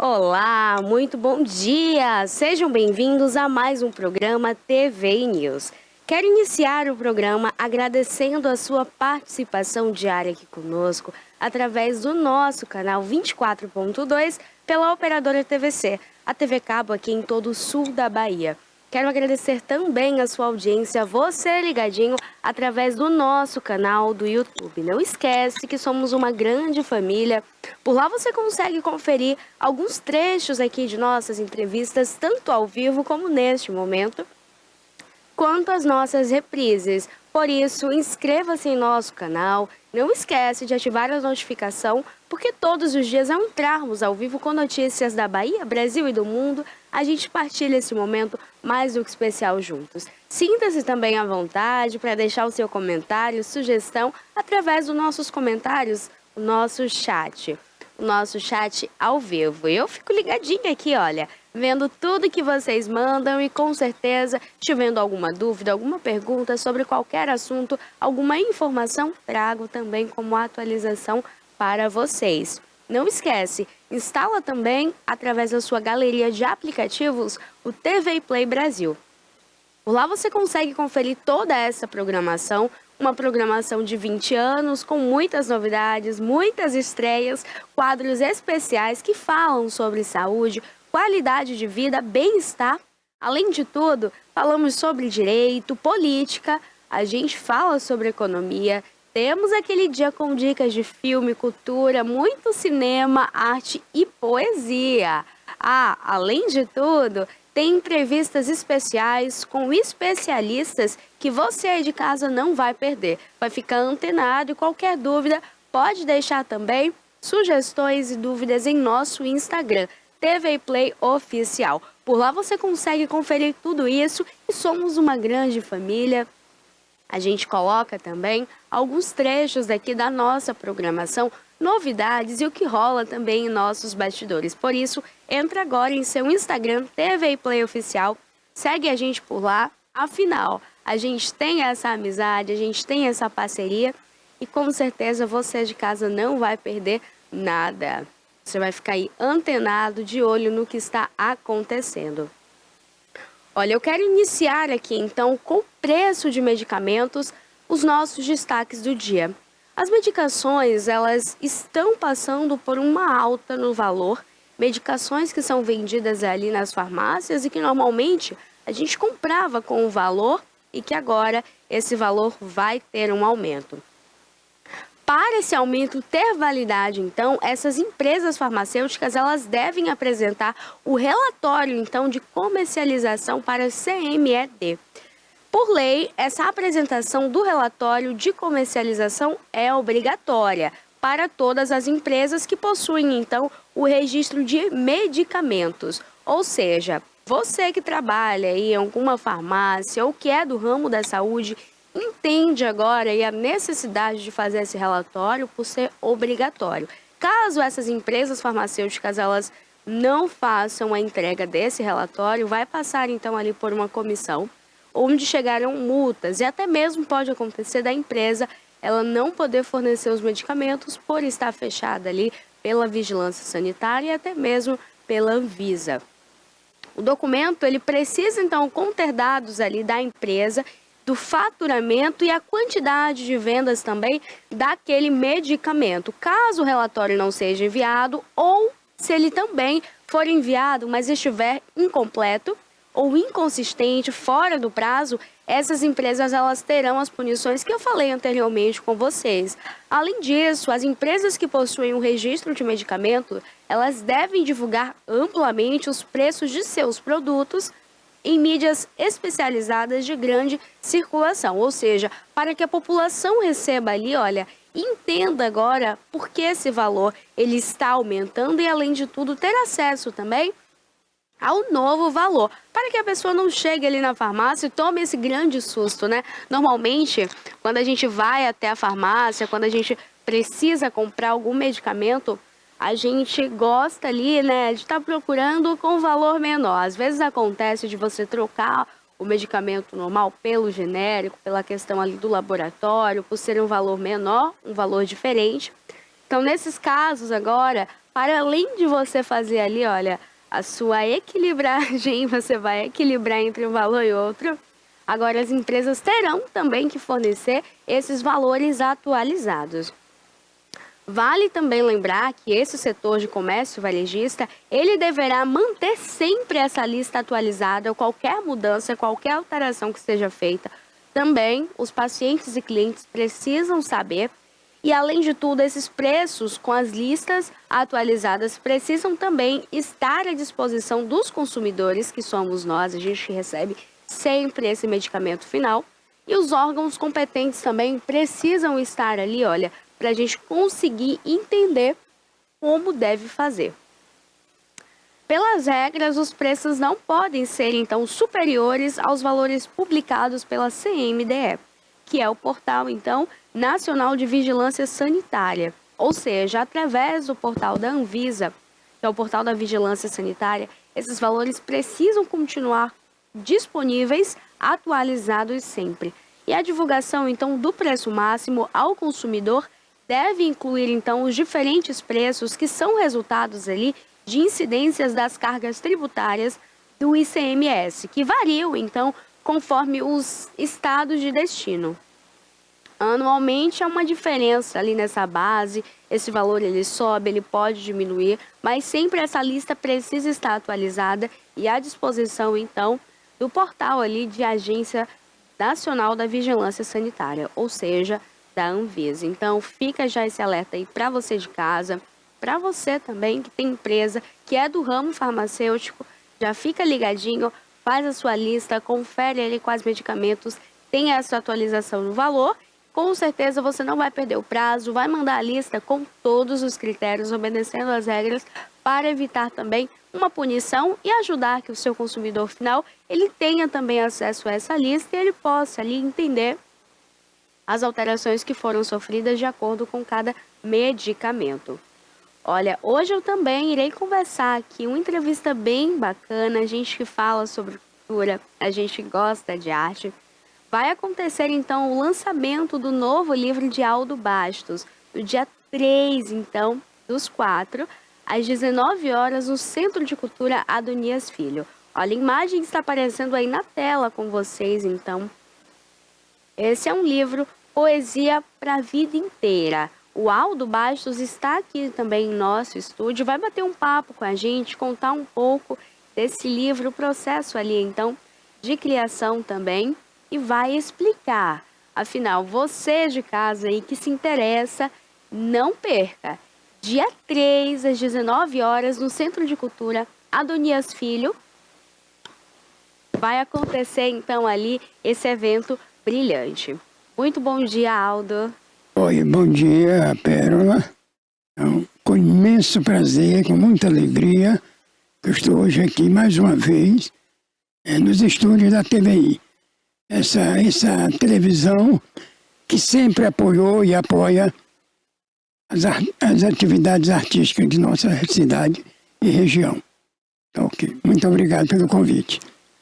Olá, muito bom dia! Sejam bem-vindos a mais um programa TV News. Quero iniciar o programa agradecendo a sua participação diária aqui conosco através do nosso canal 24.2 pela operadora TVC, a TV Cabo aqui em todo o sul da Bahia. Quero agradecer também a sua audiência, você ligadinho através do nosso canal do YouTube. Não esquece que somos uma grande família. Por lá você consegue conferir alguns trechos aqui de nossas entrevistas, tanto ao vivo como neste momento, quanto as nossas reprises. Por isso, inscreva-se em nosso canal, não esquece de ativar a notificação, porque todos os dias ao entrarmos ao vivo com notícias da Bahia, Brasil e do mundo, a gente partilha esse momento mais do que especial juntos. Sinta-se também à vontade para deixar o seu comentário, sugestão, através dos nossos comentários, o nosso chat ao vivo. Eu fico ligadinha aqui, olha, vendo tudo que vocês mandam e com certeza, tiverem alguma dúvida, alguma pergunta sobre qualquer assunto, alguma informação, trago também como atualização para vocês. Não esquece, instala também, através da sua galeria de aplicativos, o TV Play Brasil. Por lá você consegue conferir toda essa programação, uma programação de 20 anos, com muitas novidades, muitas estreias, quadros especiais que falam sobre saúde, qualidade de vida, bem-estar. Além de tudo, falamos sobre direito, política, a gente fala sobre economia, temos aquele dia com dicas de filme, cultura, muito cinema, arte e poesia. Além de tudo, tem entrevistas especiais com especialistas que você aí de casa não vai perder. Vai ficar antenado e qualquer dúvida pode deixar também sugestões e dúvidas em nosso Instagram, TV Play Oficial. Por lá você consegue conferir tudo isso e somos uma grande família. A gente coloca também alguns trechos daqui da nossa programação, novidades e o que rola também em nossos bastidores. Por isso, entra agora em seu Instagram, TV Play Oficial, segue a gente por lá. Afinal, a gente tem essa amizade, a gente tem essa parceria e com certeza você de casa não vai perder nada. Você vai ficar aí antenado, de olho no que está acontecendo. Olha, eu quero iniciar aqui então com o preço de medicamentos, os nossos destaques do dia. As medicações, elas estão passando por uma alta no valor, medicações que são vendidas ali nas farmácias e que normalmente a gente comprava com um valor e que agora esse valor vai ter um aumento. Para esse aumento ter validade, então, essas empresas farmacêuticas elas devem apresentar o relatório, então, de comercialização para a CMED. Por lei, essa apresentação do relatório de comercialização é obrigatória para todas as empresas que possuem, então, o registro de medicamentos. Ou seja, você que trabalha em alguma farmácia ou que é do ramo da saúde, entende agora a necessidade de fazer esse relatório por ser obrigatório. Caso essas empresas farmacêuticas elas não façam a entrega desse relatório, vai passar então ali por uma comissão, onde chegarão multas e até mesmo pode acontecer da empresa ela não poder fornecer os medicamentos por estar fechada ali pela vigilância sanitária e até mesmo pela Anvisa. O documento ele precisa então conter dados ali da empresa, do faturamento e a quantidade de vendas também daquele medicamento. Caso o relatório não seja enviado ou se ele também for enviado, mas estiver incompleto ou inconsistente, fora do prazo, essas empresas elas terão as punições que eu falei anteriormente com vocês. Além disso, as empresas que possuem um registro de medicamento, elas devem divulgar amplamente os preços de seus produtos em mídias especializadas de grande circulação, ou seja, para que a população receba ali, olha, entenda agora por que esse valor ele está aumentando e, além de tudo, ter acesso também ao novo valor, para que a pessoa não chegue ali na farmácia e tome esse grande susto, né? Normalmente, quando a gente vai até a farmácia, quando a gente precisa comprar algum medicamento, a gente gosta ali, né, de estar procurando com valor menor. Às vezes acontece de você trocar o medicamento normal pelo genérico, pela questão ali do laboratório, por ser um valor menor, um valor diferente. Então, nesses casos agora, para além de você fazer ali, olha, a sua equilibragem, você vai equilibrar entre um valor e outro. Agora as empresas terão também que fornecer esses valores atualizados. Vale também lembrar que esse setor de comércio varejista, ele deverá manter sempre essa lista atualizada, qualquer mudança, qualquer alteração que seja feita. Também os pacientes e clientes precisam saber. E além de tudo, esses preços com as listas atualizadas precisam também estar à disposição dos consumidores, que somos nós, a gente recebe sempre esse medicamento final. E os órgãos competentes também precisam estar ali, olha, para a gente conseguir entender como deve fazer. Pelas regras, os preços não podem ser, então, superiores aos valores publicados pela CMDE, que é o portal, então, Nacional de Vigilância Sanitária. Ou seja, através do portal da Anvisa, que é o portal da Vigilância Sanitária, esses valores precisam continuar disponíveis, atualizados sempre. E a divulgação, então, do preço máximo ao consumidor deve incluir, então, os diferentes preços que são resultados ali de incidências das cargas tributárias do ICMS, que variam, então, conforme os estados de destino. Anualmente há uma diferença ali nessa base, esse valor ele sobe, ele pode diminuir, mas sempre essa lista precisa estar atualizada e à disposição, então, do portal ali de Agência Nacional da Vigilância Sanitária, ou seja, da Anvisa. Então, fica já esse alerta aí para você de casa, para você também que tem empresa, que é do ramo farmacêutico, já fica ligadinho, faz a sua lista, confere ali quais medicamentos tem essa atualização no valor. Com certeza você não vai perder o prazo, vai mandar a lista com todos os critérios, obedecendo as regras, para evitar também uma punição e ajudar que o seu consumidor final ele tenha também acesso a essa lista e ele possa ali entender as alterações que foram sofridas de acordo com cada medicamento. Olha, hoje eu também irei conversar aqui uma entrevista bem bacana, a gente que fala sobre cultura, a gente gosta de arte. Vai acontecer então o lançamento do novo livro de Aldo Bastos, no dia 3, então, dos 4, às 19 horas, no Centro de Cultura Adonias Filho. Olha, a imagem está aparecendo aí na tela com vocês, então. Esse é um livro, Poesia para a Vida Inteira. O Aldo Bastos está aqui também em nosso estúdio, vai bater um papo com a gente, contar um pouco desse livro, o processo ali, então, de criação também, e vai explicar. Afinal, você de casa aí que se interessa, não perca. Dia 3, às 19 horas, no Centro de Cultura Adonias Filho, vai acontecer então ali esse evento brilhante. Muito bom dia, Aldo. Oi, bom dia, Pérola. Com imenso prazer, com muita alegria, que eu estou hoje aqui mais uma vez nos estúdios da TVI. Essa televisão que sempre apoiou e apoia as atividades artísticas de nossa cidade e região. Ok, muito obrigado pelo convite.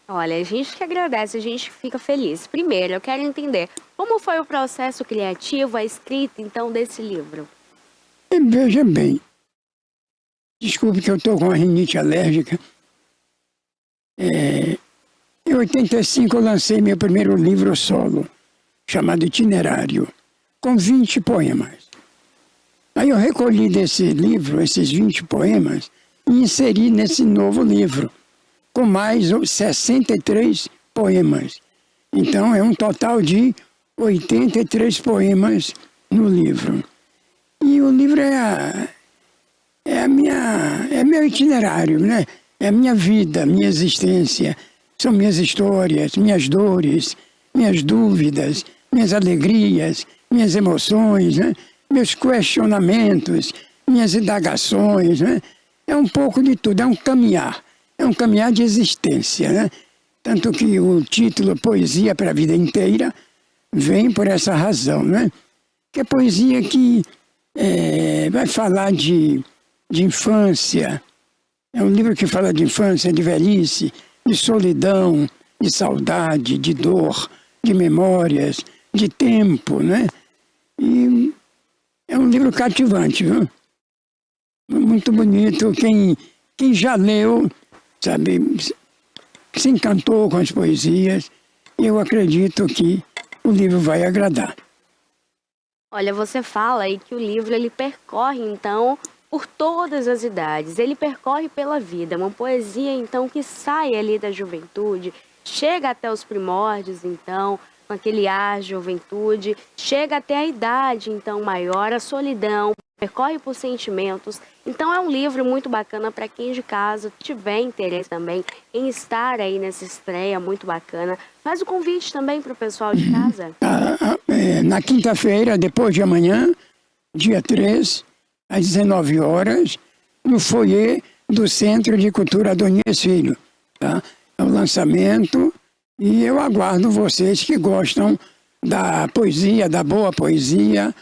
Olha, a gente que agradece, a gente fica feliz. Primeiro, eu quero entender como foi o processo criativo, a escrita, então, desse livro. Veja bem, desculpe que eu estou com uma rinite alérgica. Em 85 eu lancei meu primeiro livro solo, chamado Itinerário, com 20 poemas. Aí eu recolhi desse livro, esses 20 poemas, e inseri nesse novo livro, com mais 63 poemas. Então, é um total de 83 poemas no livro. E o livro é meu itinerário, né? É a minha vida, minha existência. São minhas histórias, minhas dores, minhas dúvidas, minhas alegrias, minhas emoções, né? Meus questionamentos, minhas indagações, né? É um pouco de tudo, é um caminhar de existência, né? Tanto que o título Poesia para a Vida Inteira vem por essa razão, né? Que é poesia que vai falar de infância, é um livro que fala de infância, de velhice, de solidão, de saudade, de dor, de memórias, de tempo, né? E é um livro cativante, viu? muito bonito. Quem já leu, sabe, se encantou com as poesias. Eu acredito que o livro vai agradar. Olha, você fala aí que o livro ele percorre, então, por todas as idades. Ele percorre pela vida. Uma poesia, então, que sai ali da juventude, chega até os primórdios, então, com aquele ar de juventude, chega até a idade, então, maior, a solidão, percorre por sentimentos. Então, é um livro muito bacana para quem de casa tiver interesse também em estar aí nessa estreia muito bacana. Faz o convite também para o pessoal de casa. Na quinta-feira, depois de amanhã, dia 3, às 19 horas, no foyer do Centro de Cultura Adonias Filho. Tá? É o lançamento e eu aguardo vocês que gostam da poesia, da boa poesia.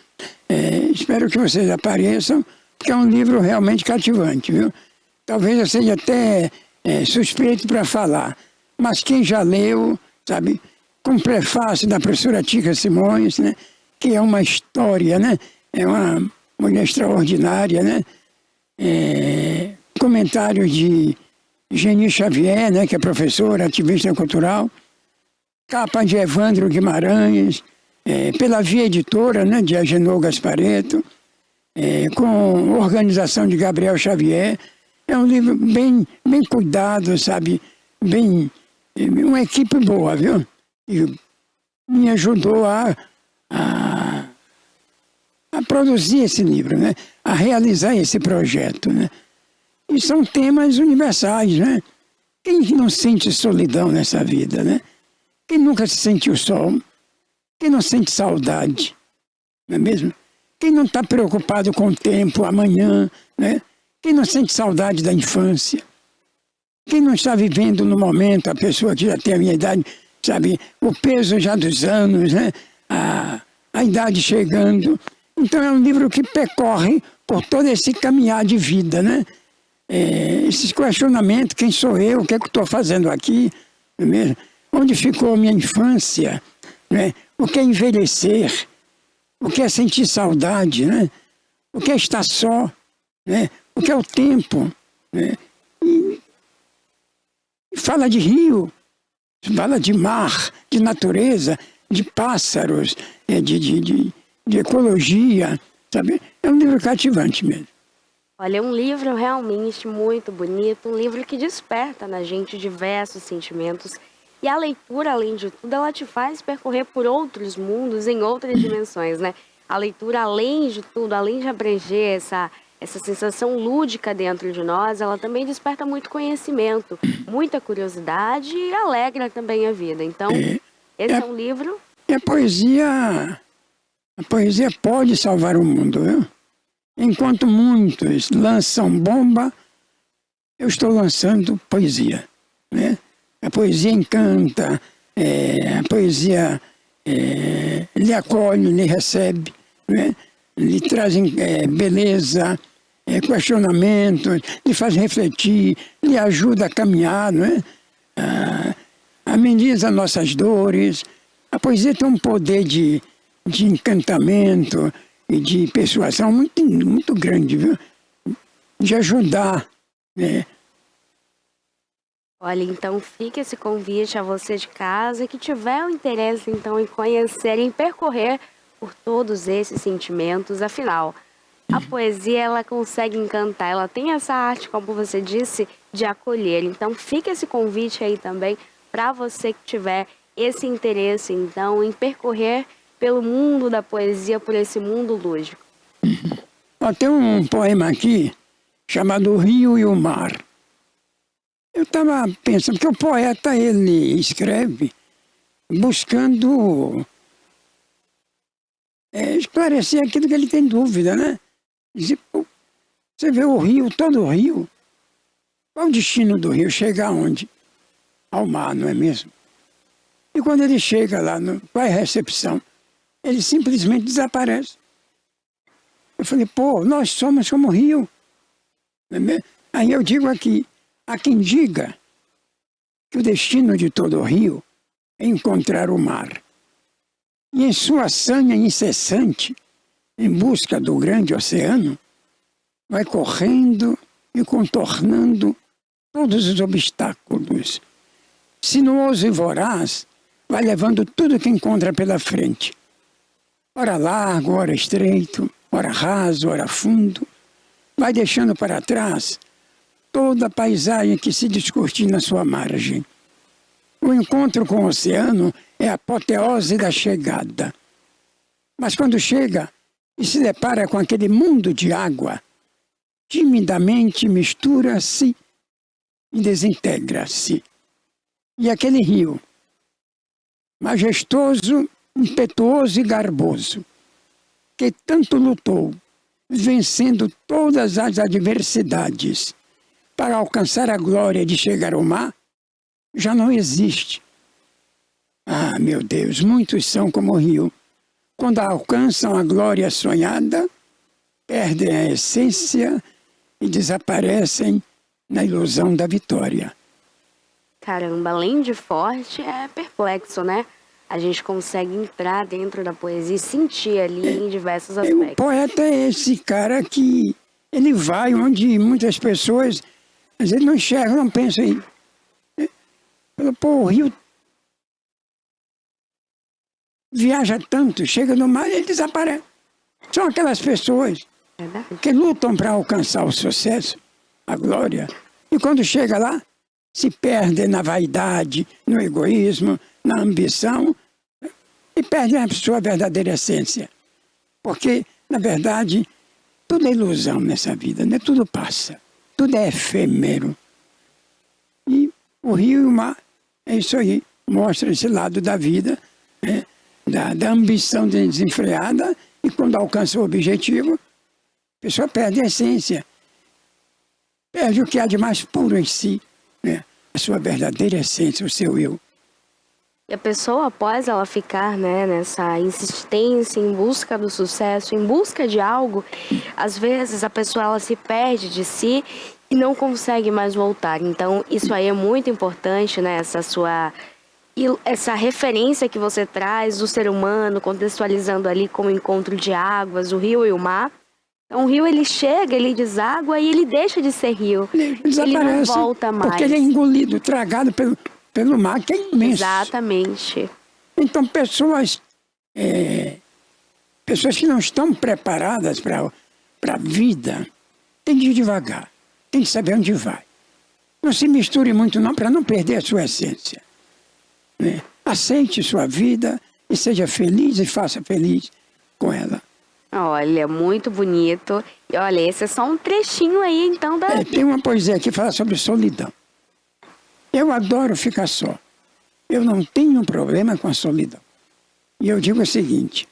Espero que vocês apareçam, porque é um livro realmente cativante, viu? Talvez eu seja até suspeito para falar, mas quem já leu, sabe, com prefácio da professora Tica Simões, né, que é uma história, né, é uma mulher extraordinária, né, comentários de Geni Xavier, né, que é professora, ativista cultural, capa de Evandro Guimarães, pela Via Editora, né, de Agenor Gasparetto, com organização de Gabriel Xavier. É um livro bem cuidado, sabe? Uma equipe boa, viu? E me ajudou a produzir esse livro, né? A realizar esse projeto, né? E são temas universais, né? Quem não sente solidão nessa vida, né? Quem nunca se sentiu só? Quem não sente saudade, não é mesmo? Quem não está preocupado com o tempo, amanhã, né? Quem não sente saudade da infância? Quem não está vivendo no momento, a pessoa que já tem a minha idade, sabe, o peso já dos anos, né? A idade chegando. Então é um livro que percorre por todo esse caminhar de vida, né? Esses questionamentos, quem sou eu, o que é que estou fazendo aqui, não é mesmo? Onde ficou a minha infância, né? O que é envelhecer, o que é sentir saudade, né? O que é estar só, né? O que é o tempo, né? E fala de rio, fala de mar, de natureza, de pássaros, de ecologia, sabe? É um livro cativante mesmo. Olha, é um livro realmente muito bonito, um livro que desperta na gente diversos sentimentos. E a leitura, além de tudo, ela te faz percorrer por outros mundos, em outras dimensões, né? A leitura, além de tudo, além de abranger essa sensação lúdica dentro de nós, ela também desperta muito conhecimento, muita curiosidade e alegra também a vida. Então, esse é um livro... E a poesia pode salvar o mundo, viu? Enquanto muitos lançam bomba, eu estou lançando poesia, né? A poesia encanta, a poesia lhe acolhe, lhe recebe, né? Lhe traz beleza, questionamentos, lhe faz refletir, lhe ajuda a caminhar, né? Ameniza nossas dores. A poesia tem um poder de encantamento e de persuasão muito grande, viu? De ajudar, né? Olha, então fica esse convite a você de casa que tiver o interesse, então, em conhecer, em percorrer por todos esses sentimentos. Afinal, a poesia, ela consegue encantar, ela tem essa arte, como você disse, de acolher. Então, fica esse convite aí também para você que tiver esse interesse, então, em percorrer pelo mundo da poesia, por esse mundo lúdico. Tem um poema aqui chamado O Rio e o Mar. Eu estava pensando, porque o poeta, ele escreve buscando esclarecer aquilo que ele tem dúvida, né? Você vê o rio, todo o rio. Qual o destino do rio? Chega aonde? Ao mar, não é mesmo? E quando ele chega lá, qual é a recepção? Ele simplesmente desaparece. Eu falei, nós somos como o rio. Aí eu digo aqui, há quem diga que o destino de todo o rio é encontrar o mar. E em sua sanha incessante, em busca do grande oceano, vai correndo e contornando todos os obstáculos. Sinuoso e voraz, vai levando tudo que encontra pela frente. Ora largo, ora estreito, ora raso, ora fundo. Vai deixando para trás toda a paisagem que se descortina na sua margem. O encontro com o oceano é a apoteose da chegada. Mas quando chega e se depara com aquele mundo de água, timidamente mistura-se e desintegra-se. E aquele rio, majestoso, impetuoso e garboso, que tanto lutou, vencendo todas as adversidades para alcançar a glória de chegar ao mar, já não existe. Ah, meu Deus, muitos são como o rio. Quando alcançam a glória sonhada, perdem a essência e desaparecem na ilusão da vitória. Caramba, além de forte, é perplexo, né? A gente consegue entrar dentro da poesia e sentir ali em diversos aspectos. O poeta é esse cara que ele vai onde muitas pessoas, às vezes, não enxergam, não pensam aí. Pô, o rio viaja tanto, chega no mar e ele desaparece. São aquelas pessoas que lutam para alcançar o sucesso, a glória, e quando chega lá, se perdem na vaidade, no egoísmo, na ambição, e perdem a sua verdadeira essência. Porque, na verdade, tudo é ilusão nessa vida, né? Tudo passa, tudo é efêmero. E o rio e o mar, é isso aí, mostra esse lado da vida, né? Da ambição desenfreada, e quando alcança o objetivo, a pessoa perde a essência, perde o que há de mais puro em si, né? A sua verdadeira essência, o seu eu. E a pessoa, após ela ficar, né, nessa insistência em busca do sucesso, em busca de algo, às vezes a pessoa ela se perde de si e não consegue mais voltar. Então, isso aí é muito importante, né, essa referência que você traz do ser humano, contextualizando ali como encontro de águas, o rio e o mar. Então, o rio, ele chega, ele deságua e ele deixa de ser rio. Ele não volta mais. Porque ele é engolido, tragado pelo mar, que é imenso. Exatamente. Então, pessoas que não estão preparadas para a vida, tem que ir devagar, tem que saber onde vai. Não se misture muito não, para não perder a sua essência. Né? Aceite sua vida e seja feliz e faça feliz com ela. Olha, muito bonito. E olha, esse é só um trechinho aí, então, da... Tem uma poesia aqui que fala sobre solidão. Eu adoro ficar só. Eu não tenho problema com a solidão. E eu digo o seguinte.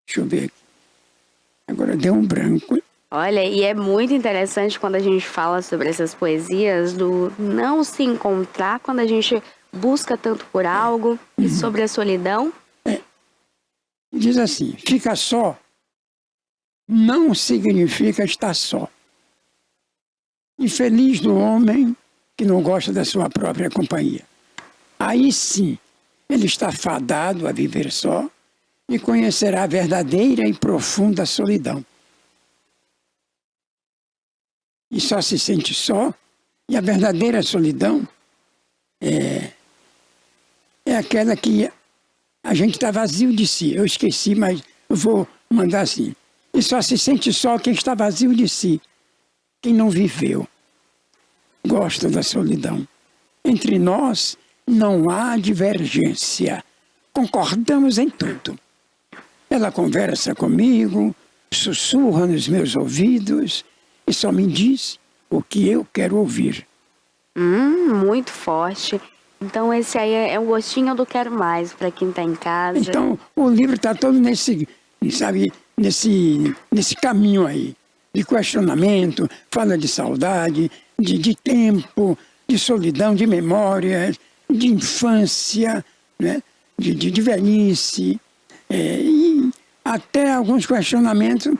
Deixa eu ver aqui. Agora deu um branco. Olha, e é muito interessante quando a gente fala sobre essas poesias do não se encontrar quando a gente busca tanto por algo e sobre a solidão. Diz assim, fica só não significa estar só. Infeliz do homem que não gosta da sua própria companhia. Aí sim, ele está fadado a viver só e conhecerá a verdadeira e profunda solidão. E só se sente só, e a verdadeira solidão é aquela que a gente está vazio de si. Eu esqueci, mas eu vou mandar assim. E só se sente só quem está vazio de si, quem não viveu, gosta da solidão. Entre nós não há divergência, concordamos em tudo. Ela conversa comigo, sussurra nos meus ouvidos e só me diz o que eu quero ouvir. Muito forte. Então esse aí é o gostinho do quero mais para quem está em casa. Então o livro está todo nesse caminho aí, de questionamento, fala de saudade, de tempo, de solidão, de memórias, de infância, né? de velhice, e até alguns questionamentos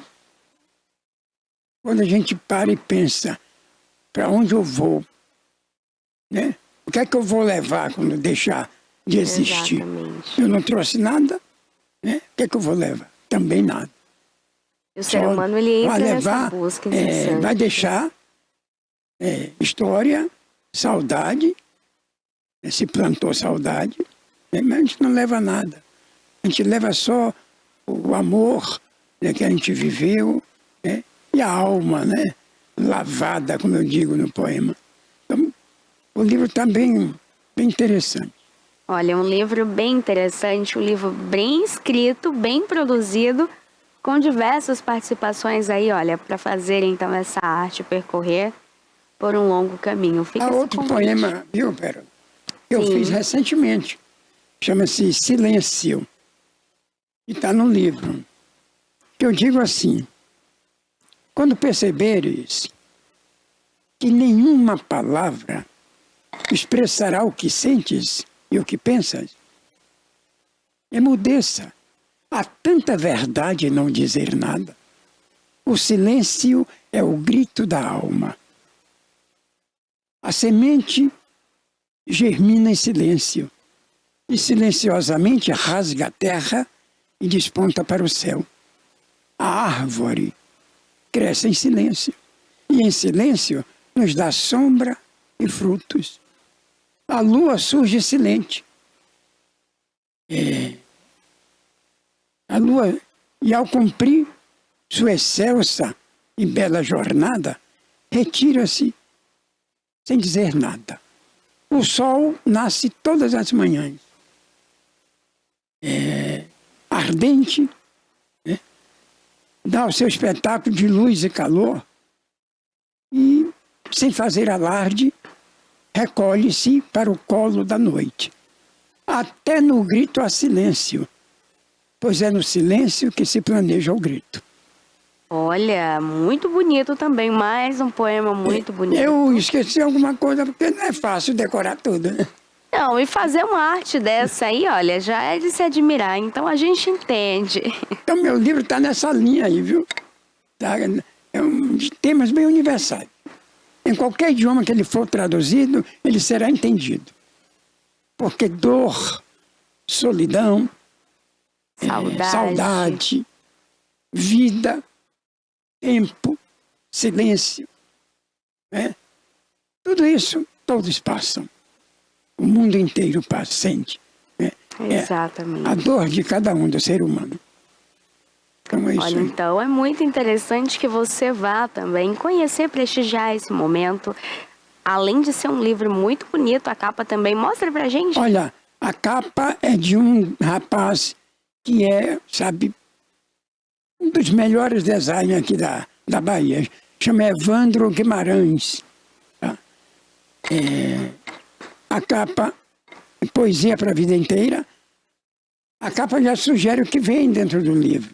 quando a gente para e pensa, para onde eu vou? Né? O que é que eu vou levar quando deixar de existir? Exatamente. Eu não trouxe nada, né? O que eu vou levar? Também nada. O ser humano, ele entra nessa busca incessante. Vai deixar história, saudade, se plantou saudade, mas a gente não leva nada. A gente leva só o amor, né, que a gente viveu, né, e a alma, né, lavada, como eu digo no poema. Então, o livro está bem interessante. Olha, um livro bem interessante, um livro bem escrito, bem produzido, com diversas participações aí, olha, para fazer então essa arte percorrer por um longo caminho. Fica outro poema, viu, Pérola? Eu fiz recentemente. Chama-se Silêncio. E está no livro. Eu digo assim: quando perceberes que nenhuma palavra expressará o que sentes e o que pensas, emudeça. Há tanta verdade em não dizer nada. O silêncio é o grito da alma. A semente germina em silêncio e silenciosamente rasga a terra e desponta para o céu. A árvore cresce em silêncio e em silêncio nos dá sombra e frutos. A lua surge silente. A lua, e ao cumprir sua excelsa e bela jornada, retira-se sem dizer nada. O sol nasce todas as manhãs. Ardente, né? Dá o seu espetáculo de luz e calor e, sem fazer alarde, recolhe-se para o colo da noite. Até no grito há silêncio, pois é no silêncio que se planeja o grito. Olha, muito bonito também, mais um poema muito bonito. Eu esqueci alguma coisa, porque não é fácil decorar tudo, né? Não, e fazer uma arte dessa aí, olha, já é de se admirar, então a gente entende. Então meu livro está nessa linha aí, viu? Tá? De temas bem universais. Em qualquer idioma que ele for traduzido, ele será entendido. Porque dor, solidão, saudade, vida, tempo, silêncio, né? Tudo isso, todos passam. O mundo inteiro passa, sente. Né? Exatamente. A dor de cada um do ser humano. Então é isso. Olha, aí. então é muito interessante que você vá também conhecer, prestigiar esse momento. Além de ser um livro muito bonito, a capa também mostra pra gente. Olha, a capa é de um rapaz que é, sabe, um dos melhores designers aqui da Bahia. Chama Evandro Guimarães. Tá? A capa, Poesia para a Vida Inteira, a capa já sugere o que vem dentro do livro.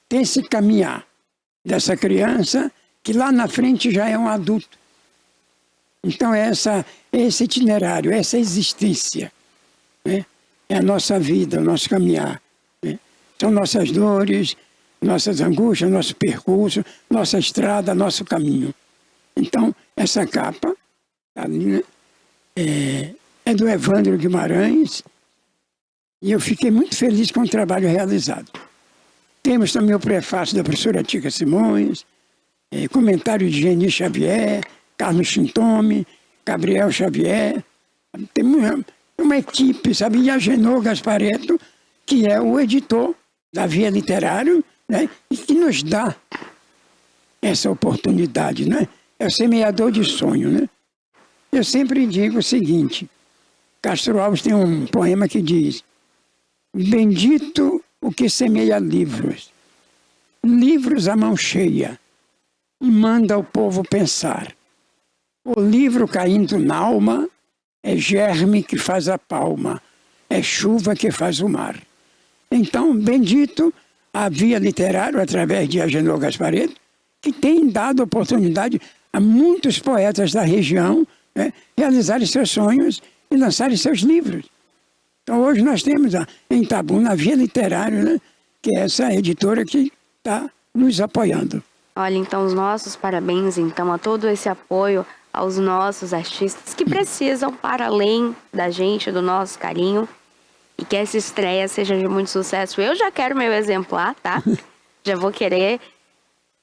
Tem esse caminhar dessa criança que lá na frente já é um adulto. Então esse itinerário, essa existência, né? É a nossa vida, o nosso caminhar. Né? São nossas dores, nossas angústias, nosso percurso, nossa estrada, nosso caminho. Então, essa capa tá ali, né? É do Evandro Guimarães e eu fiquei muito feliz com o trabalho realizado. Temos também o prefácio da professora Tica Simões, comentário de Geni Xavier, Carlos Chintome, Gabriel Xavier. Temos uma equipe, sabe? E a Genô Gasparetto, que é o editor da Via Literário, né? E que nos dá essa oportunidade, né? É o semeador de sonho, né? Eu sempre digo o seguinte, Castro Alves tem um poema que diz: bendito o que semeia livros, livros à mão cheia, e manda o povo pensar. O livro caindo na alma é germe que faz a palma, é chuva que faz o mar. Então, bendito a Via Literária, através de Agenor Gasparetto, que tem dado oportunidade a muitos poetas da região, né, realizarem seus sonhos e lançarem seus livros. Então hoje nós temos em Itabuna a Via Literária, né, que é essa editora que está nos apoiando. Olha, então os nossos parabéns então a todo esse apoio aos nossos artistas que precisam, para além da gente, do nosso carinho. E que essa estreia seja de muito sucesso. Eu já quero meu exemplar, tá? Já vou querer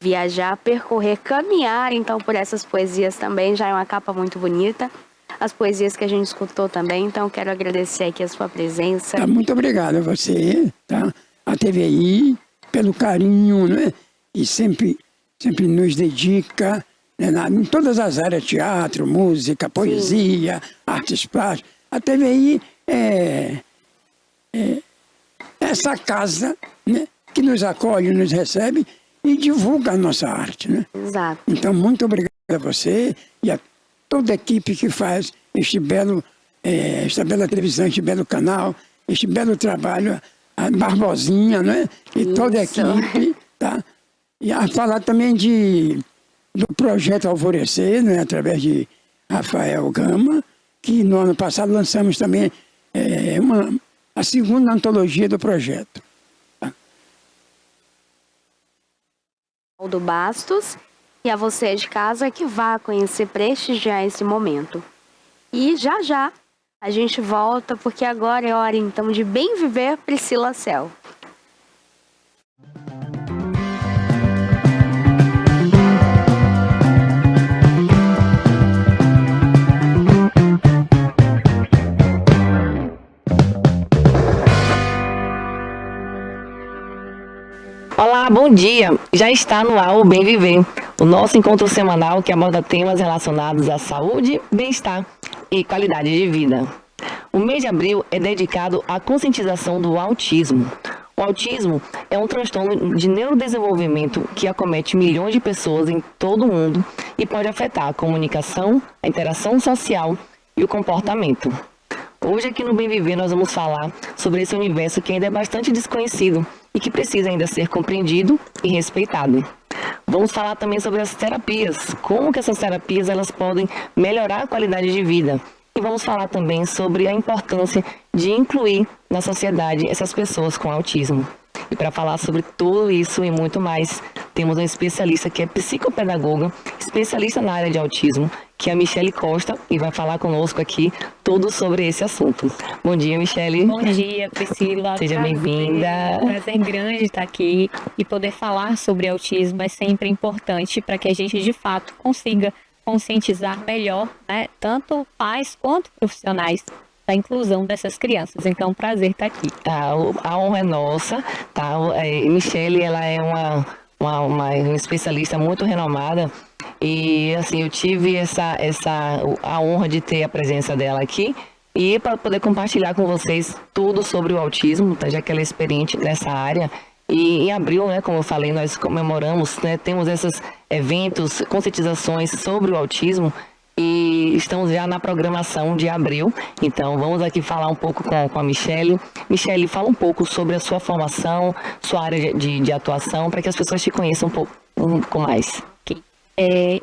viajar, percorrer, caminhar, então, por essas poesias também. Já é uma capa muito bonita. As poesias que a gente escutou também. Então, quero agradecer aqui a sua presença. Tá, muito obrigado a você, tá? A TVI, pelo carinho, né? E sempre nos dedica, né? Em todas as áreas, teatro, música, poesia, artes plásticas. A TVI é essa casa, né? Que nos acolhe, nos recebe e divulga a nossa arte, né? Exato. Então, muito obrigado a você e a toda a equipe que faz esta bela televisão, este belo canal, este belo trabalho, a Barbosinha, né? E toda a equipe, tá? E a falar também do projeto Alvorecer, né? Através de Rafael Gama, que no ano passado lançamos também a segunda antologia do projeto. Do Bastos, e a você de casa que vá conhecer, prestigiar esse momento. E já a gente volta, porque agora é hora então de Bem Viver, Priscila Cel. Olá, bom dia! Já está no ar o Bem Viver, o nosso encontro semanal que aborda temas relacionados à saúde, bem-estar e qualidade de vida. O mês de abril é dedicado à conscientização do autismo. O autismo é um transtorno de neurodesenvolvimento que acomete milhões de pessoas em todo o mundo e pode afetar a comunicação, a interação social e o comportamento. Hoje aqui no Bem Viver nós vamos falar sobre esse universo que ainda é bastante desconhecido e que precisa ainda ser compreendido e respeitado. Vamos falar também sobre as terapias, como que essas terapias elas podem melhorar a qualidade de vida. E vamos falar também sobre a importância de incluir na sociedade essas pessoas com autismo. E para falar sobre tudo isso e muito mais, temos um especialista que é psicopedagoga, especialista na área de autismo, que é a Michele Costa, e vai falar conosco aqui tudo sobre esse assunto. Bom dia, Michele. Bom dia, Priscila. Seja bem-vinda. Prazer grande estar aqui e poder falar sobre autismo é sempre importante para que a gente, de fato, consiga conscientizar melhor, né, tanto pais quanto profissionais da inclusão dessas crianças. Então, prazer estar aqui. A honra é nossa, tá? Michele, ela é uma especialista muito renomada e, assim, eu tive a honra de ter a presença dela aqui e para poder compartilhar com vocês tudo sobre o autismo, tá? Já que ela é experiente nessa área. E em abril, né, como eu falei, nós comemoramos, né, temos esses eventos, conscientizações sobre o autismo e estamos já na programação de abril. Então, vamos aqui falar um pouco com a Michele. Michele, fala um pouco sobre a sua formação, sua área de atuação, para que as pessoas te conheçam um pouco mais. Okay.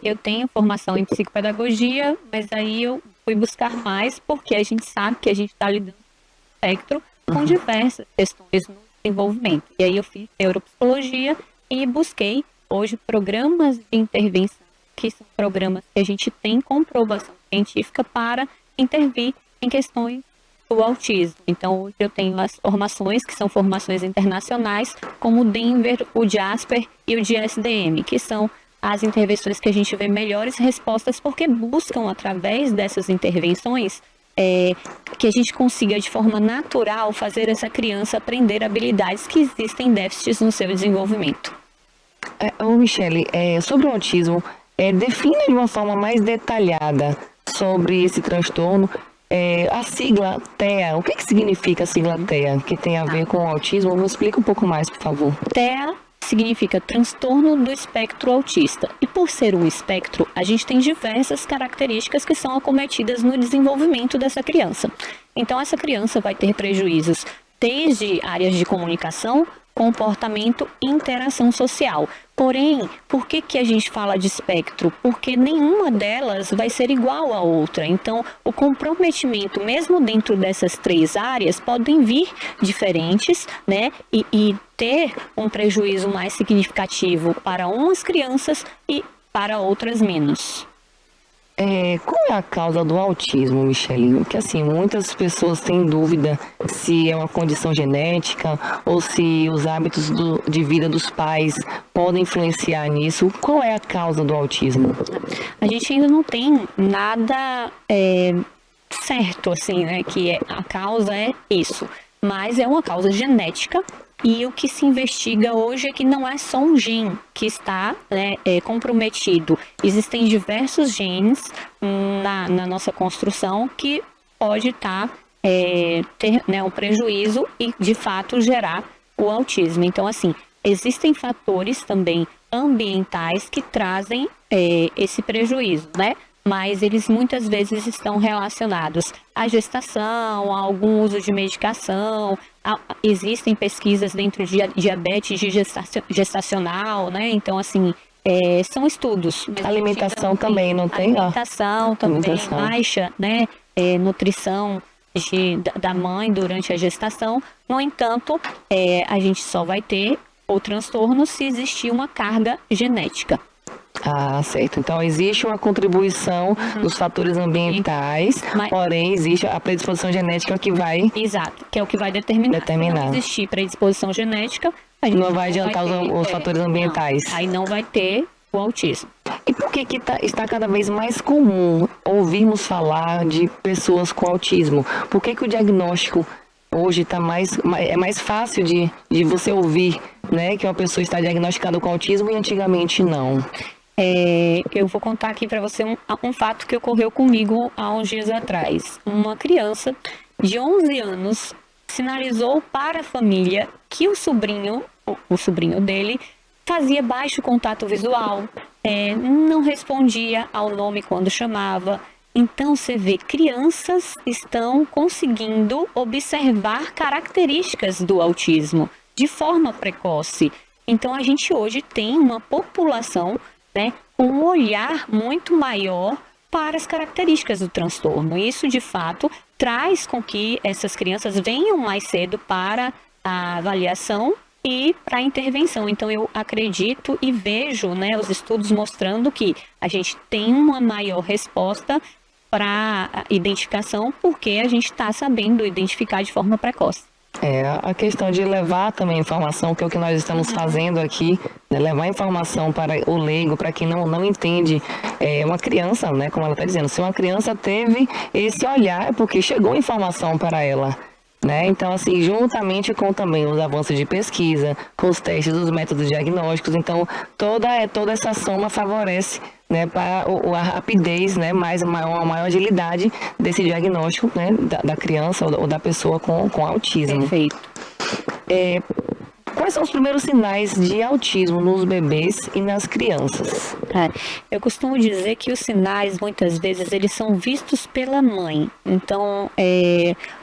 Eu tenho formação em psicopedagogia, mas aí eu fui buscar mais porque a gente sabe que a gente está lidando com o espectro com diversas questões no desenvolvimento. E aí eu fiz neuropsicologia e busquei hoje programas de intervenção, que são programas que a gente tem comprovação científica para intervir em questões do autismo. Então, hoje eu tenho as formações, que são formações internacionais, como o Denver, o Jasper e o GSDM, que são as intervenções que a gente vê melhores respostas, porque buscam, através dessas intervenções, que a gente consiga, de forma natural, fazer essa criança aprender habilidades que existem déficits no seu desenvolvimento. Michele, sobre o autismo, defina de uma forma mais detalhada sobre esse transtorno. A sigla TEA, o que significa a sigla TEA, que tem a ver com o autismo? Me explica um pouco mais, por favor. TEA significa transtorno do espectro autista. E por ser um espectro, a gente tem diversas características que são acometidas no desenvolvimento dessa criança. Então, essa criança vai ter prejuízos desde áreas de comunicação, comportamento e interação social. Porém, por que a gente fala de espectro? Porque nenhuma delas vai ser igual à outra. Então, o comprometimento, mesmo dentro dessas três áreas, podem vir diferentes, né? E ter um prejuízo mais significativo para umas crianças e para outras menos. Qual é a causa do autismo, Michelinho? Porque assim, muitas pessoas têm dúvida se é uma condição genética ou se os hábitos de vida dos pais podem influenciar nisso. Qual é a causa do autismo? A gente ainda não tem nada certo, assim, né? Que a causa é isso. Mas é uma causa genética. E o que se investiga hoje é que não é só um gene que está, né, comprometido. Existem diversos genes na nossa construção que pode ter, né, um prejuízo e, de fato, gerar o autismo. Então, assim, existem fatores também ambientais que trazem esse prejuízo, né? Mas eles muitas vezes estão relacionados à gestação, a algum uso de medicação. Existem pesquisas dentro de diabetes gestacional, né? Então, assim, são estudos. Alimentação também, não tem? Alimentação também, baixa, né? Nutrição da mãe durante a gestação. No entanto, a gente só vai ter o transtorno se existir uma carga genética. Ah, certo. Então, existe uma contribuição dos fatores ambientais, porém, existe a predisposição genética que vai... Exato, que é o que vai determinar. Se não existir predisposição genética, a gente não vai adiantar os fatores ambientais. Não, aí não vai ter o autismo. E por que está cada vez mais comum ouvirmos falar de pessoas com autismo? Por que o diagnóstico hoje é mais fácil de você ouvir, né, que uma pessoa está diagnosticada com autismo e antigamente não? Eu vou contar aqui para você um fato que ocorreu comigo há uns dias atrás. Uma criança de 11 anos sinalizou para a família que o sobrinho dele fazia baixo contato visual, não respondia ao nome quando chamava. Então, você vê, crianças estão conseguindo observar características do autismo de forma precoce. Então, a gente hoje tem uma população, né, com um olhar muito maior para as características do transtorno. Isso, de fato, traz com que essas crianças venham mais cedo para a avaliação e para a intervenção. Então, eu acredito e vejo, né, os estudos mostrando que a gente tem uma maior resposta para a identificação, porque a gente está sabendo identificar de forma precoce. A questão de levar também informação, que é o que nós estamos fazendo aqui, né? Levar informação para o leigo, para quem não entende, uma criança, né, como ela está dizendo, se uma criança teve esse olhar, é porque chegou informação para ela, né? Então, assim, juntamente com também os avanços de pesquisa, com os testes dos métodos diagnósticos, então toda essa soma favorece, né, para a rapidez, né, uma maior agilidade desse diagnóstico, né, da criança ou da pessoa com autismo. Perfeito. Quais são os primeiros sinais de autismo nos bebês e nas crianças? Eu costumo dizer que os sinais, muitas vezes, eles são vistos pela mãe. Então,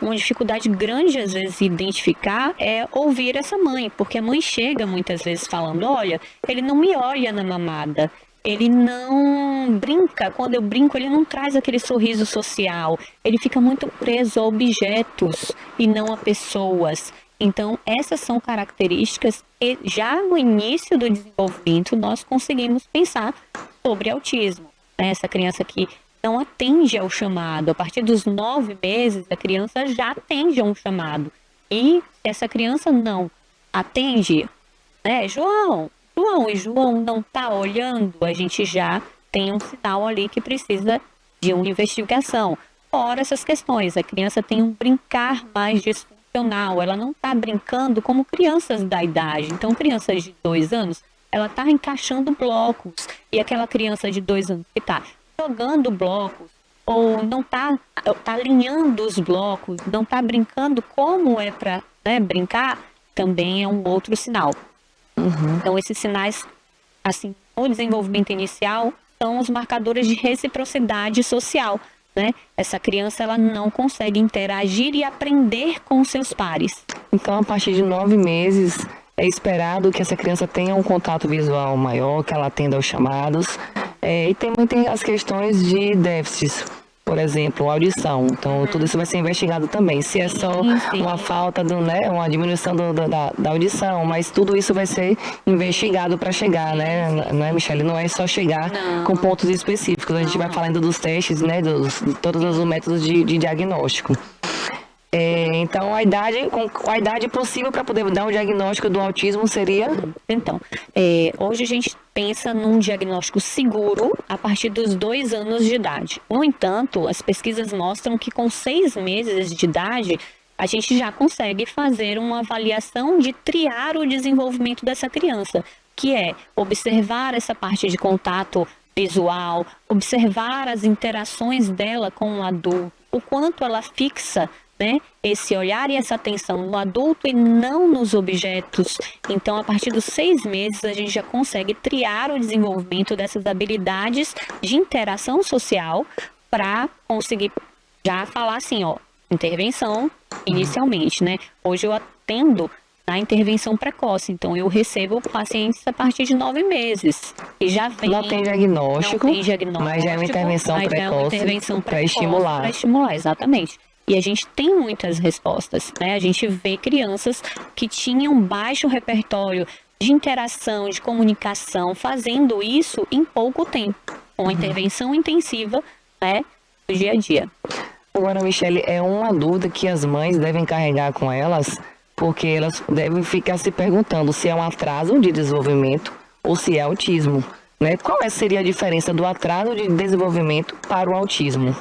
uma dificuldade grande, às vezes, de identificar é ouvir essa mãe, porque a mãe chega, muitas vezes, falando, olha, ele não me olha na mamada. Ele não brinca, quando eu brinco ele não traz aquele sorriso social, ele fica muito preso a objetos e não a pessoas. Então, essas são características que já no início do desenvolvimento nós conseguimos pensar sobre autismo. Essa criança que não atende ao chamado, a partir dos 9 meses a criança já atende a um chamado. E essa criança não atende, né, João, e João não está olhando, a gente já tem um sinal ali que precisa de uma investigação. Fora essas questões, a criança tem um brincar mais disfuncional, ela não está brincando como crianças da idade. Então, crianças de 2 anos, ela está encaixando blocos, e aquela criança de 2 anos que está jogando blocos, ou não está alinhando os blocos, não está brincando como é para, né, brincar, também é um outro sinal. Então, esses sinais, assim, no desenvolvimento inicial, são os marcadores de reciprocidade social, né? Essa criança, ela não consegue interagir e aprender com seus pares. Então, a partir de 9 meses, é esperado que essa criança tenha um contato visual maior, que ela atenda aos chamados. E também tem as questões de déficits. por exemplo, audição. Então, tudo isso vai ser investigado também. Se é só uma falta, uma diminuição da audição, mas tudo isso vai ser investigado para chegar, né, Michele? Não é só chegar com pontos específicos. A gente vai falando dos testes, né, de todos os métodos de diagnóstico. Então, a idade possível para poder dar o diagnóstico do autismo seria? Então, hoje a gente pensa num diagnóstico seguro a partir dos 2 anos de idade. No entanto, as pesquisas mostram que com 6 meses de idade, a gente já consegue fazer uma avaliação de triar o desenvolvimento dessa criança, que é observar essa parte de contato visual, observar as interações dela com o adulto, o quanto ela fixa, né, esse olhar e essa atenção no adulto e não nos objetos. Então, a partir dos 6 meses, a gente já consegue triar o desenvolvimento dessas habilidades de interação social para conseguir já falar assim, intervenção inicialmente, né? Hoje eu atendo na intervenção precoce, então eu recebo pacientes a partir de 9 meses e já vem. Não tem diagnóstico, mas já é uma intervenção precoce para estimular. Para estimular, exatamente. E a gente tem muitas respostas, né? A gente vê crianças que tinham baixo repertório de interação, de comunicação, fazendo isso em pouco tempo, com a intervenção intensiva, né, do dia a dia. Agora, Michele, é uma dúvida que as mães devem carregar com elas, porque elas devem ficar se perguntando se é um atraso de desenvolvimento ou se é autismo, né? Qual seria a diferença do atraso de desenvolvimento para o autismo?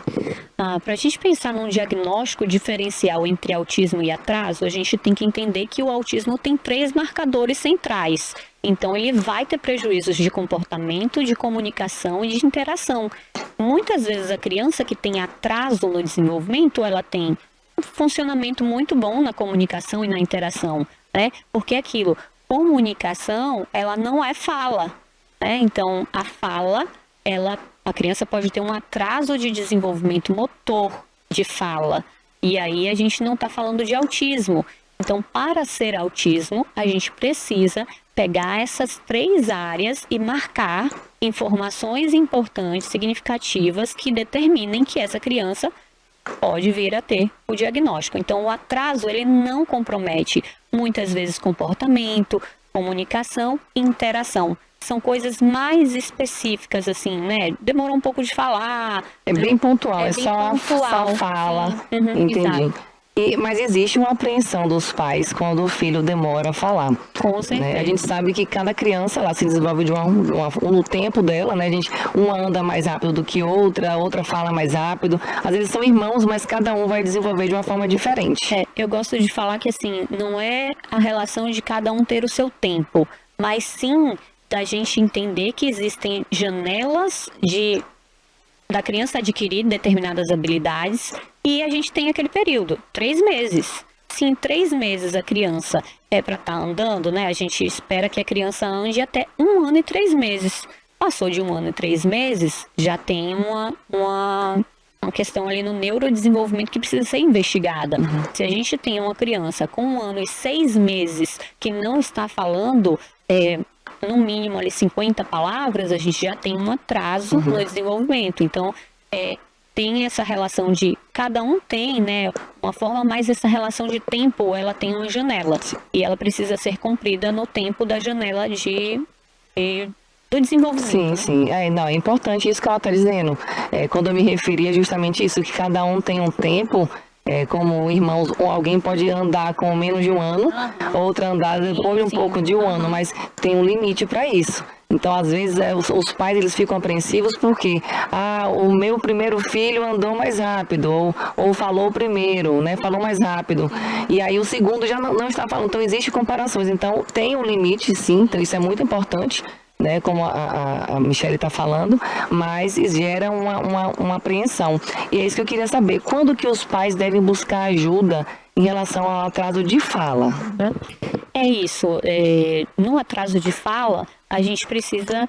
Para a gente pensar num diagnóstico diferencial entre autismo e atraso, a gente tem que entender que o autismo tem 3 marcadores centrais. Então, ele vai ter prejuízos de comportamento, de comunicação e de interação. Muitas vezes, a criança que tem atraso no desenvolvimento, ela tem um funcionamento muito bom na comunicação e na interação, né? Porque aquilo, comunicação, ela não é fala, né? Então, a fala, a criança pode ter um atraso de desenvolvimento motor de fala. E aí a gente não está falando de autismo. Então, para ser autismo, a gente precisa pegar essas 3 áreas e marcar informações importantes, significativas, que determinem que essa criança pode vir a ter o diagnóstico. Então, o atraso, ele não compromete, muitas vezes, comportamento, comunicação e interação. São coisas mais específicas, assim, né? Demora um pouco de falar. É bem pontual, só fala. Entendi. Exato. Mas existe uma apreensão dos pais quando o filho demora a falar. Com certeza. Né? A gente sabe que cada criança lá se desenvolve no tempo dela, né? Uma anda mais rápido do que outra fala mais rápido. Às vezes são irmãos, mas cada um vai desenvolver de uma forma diferente. Eu gosto de falar que, assim, não é a relação de cada um ter o seu tempo, mas sim da gente entender que existem janelas da criança adquirir determinadas habilidades e a gente tem aquele período, 3 meses. Se em 3 meses a criança é para estar andando, né? A gente espera que a criança ande até 1 ano e 3 meses. Passou de 1 ano e 3 meses, já tem uma questão ali no neurodesenvolvimento que precisa ser investigada. Se a gente tem uma criança com 1 ano e 6 meses que não está falando, no mínimo ali 50 palavras, a gente já tem um atraso no desenvolvimento. Então, tem essa relação de cada um tem, né, uma forma, mais essa relação de tempo, ela tem uma janela e ela precisa ser cumprida no tempo da janela do desenvolvimento. Sim. É importante isso que ela está dizendo. Quando eu me referi a justamente isso, que cada um tem um tempo. Como irmãos, ou alguém pode andar com menos de 1 ano, outra andar depois de um pouco de 1 ano, mas tem um limite para isso. Então, às vezes, os pais eles ficam apreensivos porque o meu primeiro filho andou mais rápido, ou falou primeiro, né? Falou mais rápido. E aí o segundo já não está falando. Então, existem comparações. Então, tem um limite, sim, então isso é muito importante, né, como a Michele está falando, mas gera uma apreensão. E é isso que eu queria saber. Quando que os pais devem buscar ajuda em relação ao atraso de fala? É isso. No atraso de fala, a gente precisa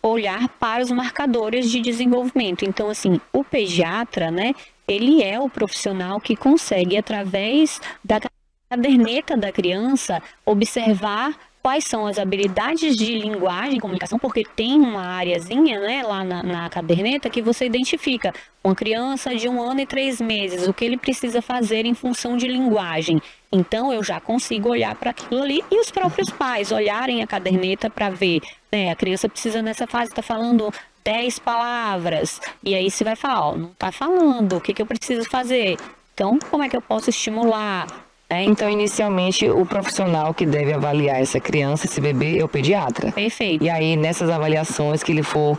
olhar para os marcadores de desenvolvimento. Então, assim, o pediatra, né, ele é o profissional que consegue, através da caderneta da criança, observar quais são as habilidades de linguagem e comunicação, porque tem uma areazinha, né, lá na caderneta que você identifica uma criança de 1 ano e 3 meses, o que ele precisa fazer em função de linguagem. Então, eu já consigo olhar para aquilo ali e os próprios pais olharem a caderneta para ver, né, a criança precisa nessa fase estar falando 10 palavras, e aí você vai falar, ó, não está falando, o que eu preciso fazer? Então, como é que eu posso estimular? Então, inicialmente, o profissional que deve avaliar essa criança, esse bebê, é o pediatra. Perfeito. E aí, nessas avaliações que ele for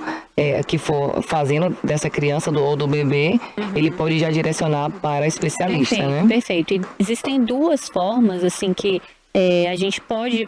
fazendo dessa criança ou do bebê, ele pode já direcionar para especialista, perfeito, né? Perfeito. E existem 2 formas, assim, que a gente pode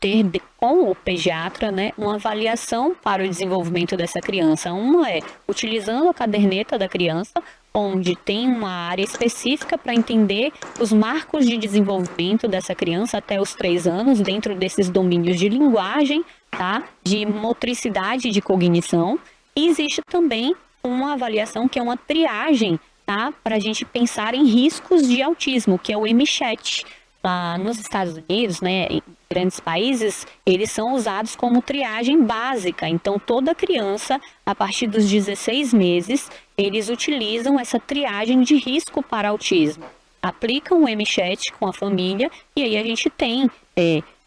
ter com o pediatra, né, uma avaliação para o desenvolvimento dessa criança. Uma é utilizando a caderneta da criança, onde tem uma área específica para entender os marcos de desenvolvimento dessa criança até os 3 anos, dentro desses domínios de linguagem, tá? De motricidade e de cognição. E existe também uma avaliação que é uma triagem, tá? Para a gente pensar em riscos de autismo, que é o MCHAT. Lá nos Estados Unidos, né, em grandes países, eles são usados como triagem básica. Então, toda criança, a partir dos 16 meses, eles utilizam essa triagem de risco para autismo. Aplicam o MCHAT com a família e aí a gente tem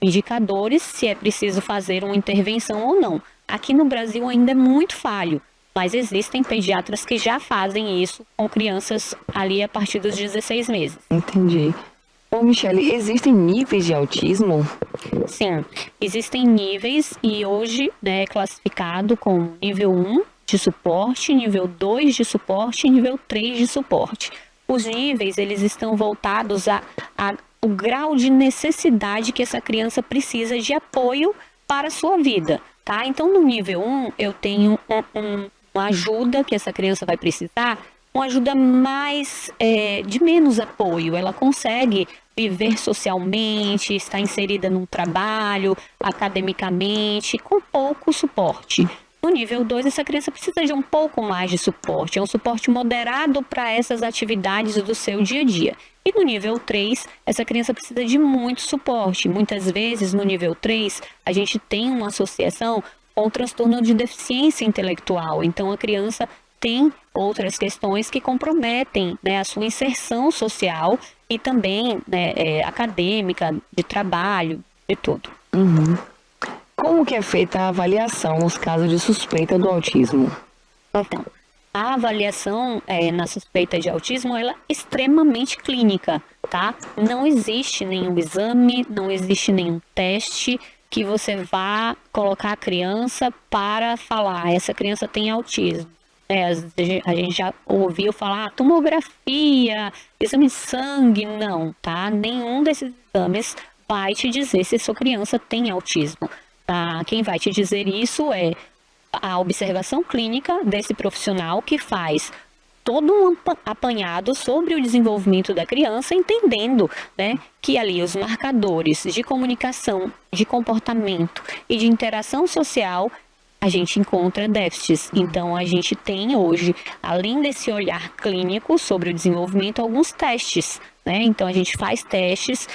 indicadores se é preciso fazer uma intervenção ou não. Aqui no Brasil ainda é muito falho, mas existem pediatras que já fazem isso com crianças ali a partir dos 16 meses. Entendi. Ô, Michele, existem níveis de autismo? Sim, existem níveis e hoje, né, é classificado como nível 1 de suporte, nível 2 de suporte e nível 3 de suporte. Os níveis, eles estão voltados ao grau de necessidade que essa criança precisa de apoio para a sua vida, tá? Então, no nível 1, eu tenho uma ajuda que essa criança vai precisar, uma ajuda mais de menos apoio. Ela consegue viver socialmente, estar inserida num trabalho, academicamente, com pouco suporte. No nível 2, essa criança precisa de um pouco mais de suporte, é um suporte moderado para essas atividades do seu dia a dia. E no nível 3, essa criança precisa de muito suporte. Muitas vezes, no nível 3, a gente tem uma associação com o transtorno de deficiência intelectual. Então, a criança tem outras questões que comprometem, né, a sua inserção social e também, né, acadêmica, de trabalho, de tudo. Uhum. Como que é feita a avaliação nos casos de suspeita do autismo? Então, a avaliação na suspeita de autismo, ela é extremamente clínica, tá? Não existe nenhum exame, não existe nenhum teste que você vá colocar a criança para falar, essa criança tem autismo. A gente já ouviu falar tomografia, exame de sangue, não, tá? Nenhum desses exames vai te dizer se sua criança tem autismo, tá? Quem vai te dizer isso é a observação clínica desse profissional que faz todo um apanhado sobre o desenvolvimento da criança, entendendo, né, que ali os marcadores de comunicação, de comportamento e de interação social a gente encontra déficits. Então, a gente tem hoje, além desse olhar clínico sobre o desenvolvimento, alguns testes, né? Então, a gente faz testes,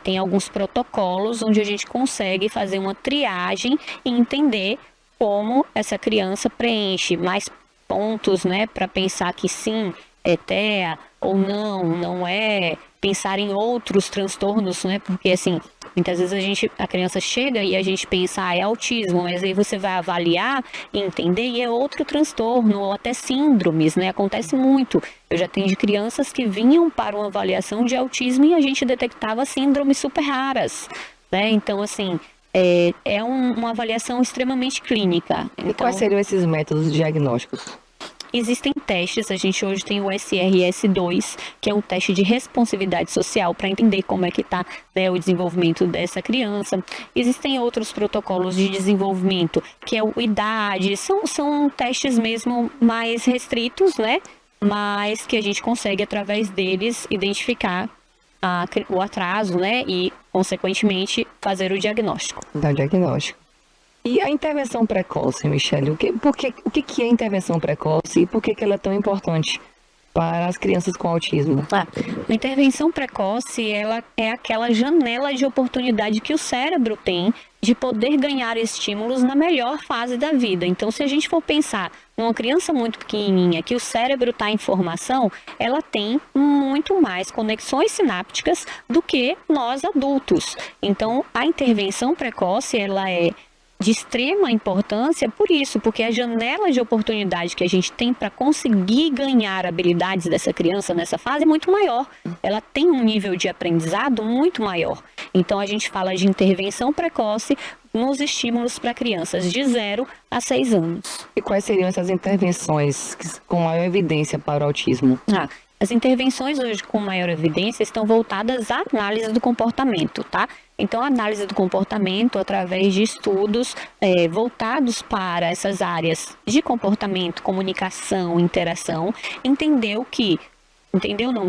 tem alguns protocolos onde a gente consegue fazer uma triagem e entender como essa criança preenche mais pontos, né? Para pensar que sim, é TEA ou não é. Pensar em outros transtornos, né? Porque, assim, muitas vezes a criança chega e a gente pensa, é autismo, mas aí você vai avaliar e entender e é outro transtorno, ou até síndromes, né? Acontece muito. Eu já atendi crianças que vinham para uma avaliação de autismo e a gente detectava síndromes super raras, né? Então, assim, é uma avaliação extremamente clínica. E quais seriam esses métodos diagnósticos? Existem testes, a gente hoje tem o SRS-2, que é um teste de responsividade social para entender como é que está, né, o desenvolvimento dessa criança. Existem outros protocolos de desenvolvimento, que é o IDAD, são testes mesmo mais restritos, né, mas que a gente consegue, através deles, identificar o atraso, né, e, consequentemente, fazer o diagnóstico. Dar o diagnóstico. E a intervenção precoce, Michele, o que é intervenção precoce e por que ela é tão importante para as crianças com autismo? A intervenção precoce, ela é aquela janela de oportunidade que o cérebro tem de poder ganhar estímulos na melhor fase da vida. Então, se a gente for pensar numa criança muito pequenininha, que o cérebro está em formação, ela tem muito mais conexões sinápticas do que nós adultos. Então, a intervenção precoce, ela é de extrema importância por isso, porque a janela de oportunidade que a gente tem para conseguir ganhar habilidades dessa criança nessa fase é muito maior. Ela tem um nível de aprendizado muito maior. Então, a gente fala de intervenção precoce nos estímulos para crianças de 0 a 6 anos. E quais seriam essas intervenções com maior evidência para o autismo? As intervenções hoje com maior evidência estão voltadas à análise do comportamento, tá? Então, a análise do comportamento, através de estudos voltados para essas áreas de comportamento, comunicação, interação,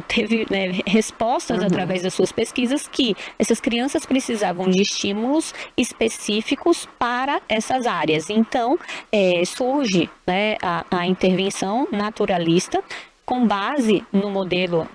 teve respostas através das suas pesquisas que essas crianças precisavam de estímulos específicos para essas áreas. Então, surge a intervenção naturalista, com base no modelo,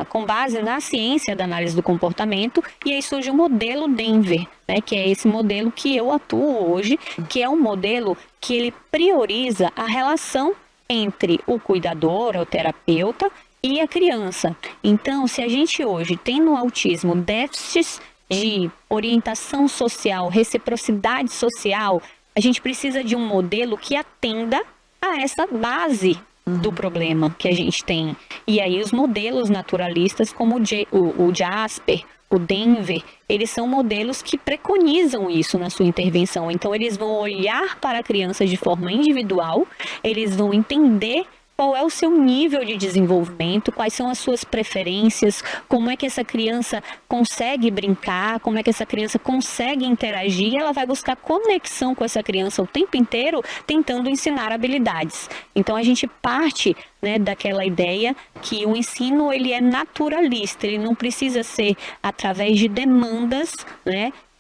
com base na ciência da análise do comportamento, e aí surge o modelo Denver, que é esse modelo que eu atuo hoje, que é um modelo que ele prioriza a relação entre o cuidador, o terapeuta, e a criança. Então, se a gente hoje tem no autismo déficits de orientação social, reciprocidade social, a gente precisa de um modelo que atenda a essa base do problema que a gente tem. E aí os modelos naturalistas como o Jasper, o Denver, eles são modelos que preconizam isso na sua intervenção. Então eles vão olhar para a criança de forma individual, eles vão entender qual é o seu nível de desenvolvimento, quais são as suas preferências, como é que essa criança consegue brincar, como é que essa criança consegue interagir, ela vai buscar conexão com essa criança o tempo inteiro, tentando ensinar habilidades. Então a gente parte daquela ideia que o ensino ele é naturalista, ele não precisa ser através de demandas,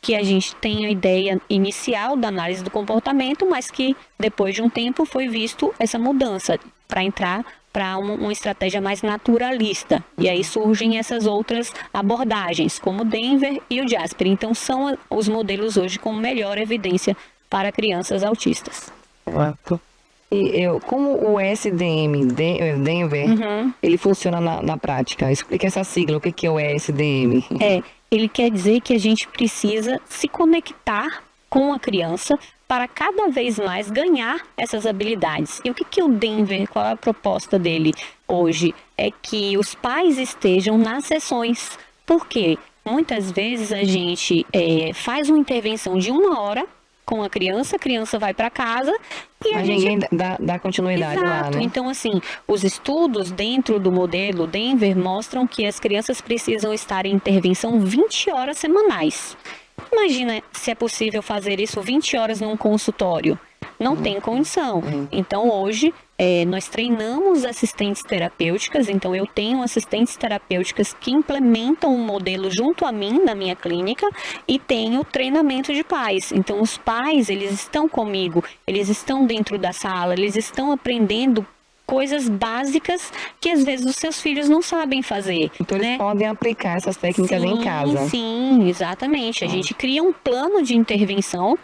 que a gente tem a ideia inicial da análise do comportamento, mas que depois de um tempo foi visto essa mudança para entrar para uma estratégia mais naturalista. E aí surgem essas outras abordagens, como o Denver e o Jasper. Então, são os modelos hoje com melhor evidência para crianças autistas. E como o SDM, Denver, ele funciona na prática? Explica essa sigla, o que é o SDM? Ele quer dizer que a gente precisa se conectar com a criança para cada vez mais ganhar essas habilidades. E o que o Denver, qual é a proposta dele hoje? É que os pais estejam nas sessões. Por quê? Muitas vezes a gente faz uma intervenção de 1 hora com a criança vai para casa e mas ninguém dá continuidade. Exato. Lá, né? Então, assim, os estudos dentro do modelo Denver mostram que as crianças precisam estar em intervenção 20 horas semanais. Imagina se é possível fazer isso 20 horas num consultório. Não tem condição. Então, hoje, nós treinamos assistentes terapêuticas. Então, eu tenho assistentes terapêuticas que implementam um modelo junto a mim, na minha clínica, e tenho treinamento de pais. Então, os pais, eles estão comigo, eles estão dentro da sala, eles estão aprendendo coisas básicas que às vezes os seus filhos não sabem fazer. Então eles podem aplicar essas técnicas em casa. Sim, exatamente. A gente cria um plano de intervenção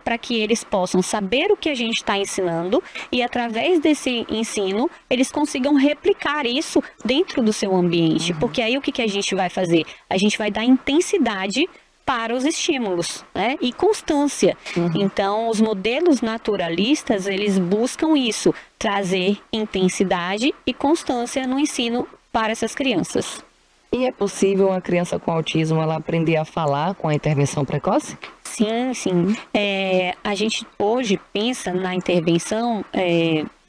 para que eles possam saber o que a gente está ensinando e através desse ensino eles consigam replicar isso dentro do seu ambiente. Porque aí o que a gente vai fazer? A gente vai dar intensidade para os estímulos, e constância. Então, os modelos naturalistas, eles buscam isso, trazer intensidade e constância no ensino para essas crianças. E é possível uma criança com autismo ela aprender a falar com a intervenção precoce? Sim. A gente hoje pensa na intervenção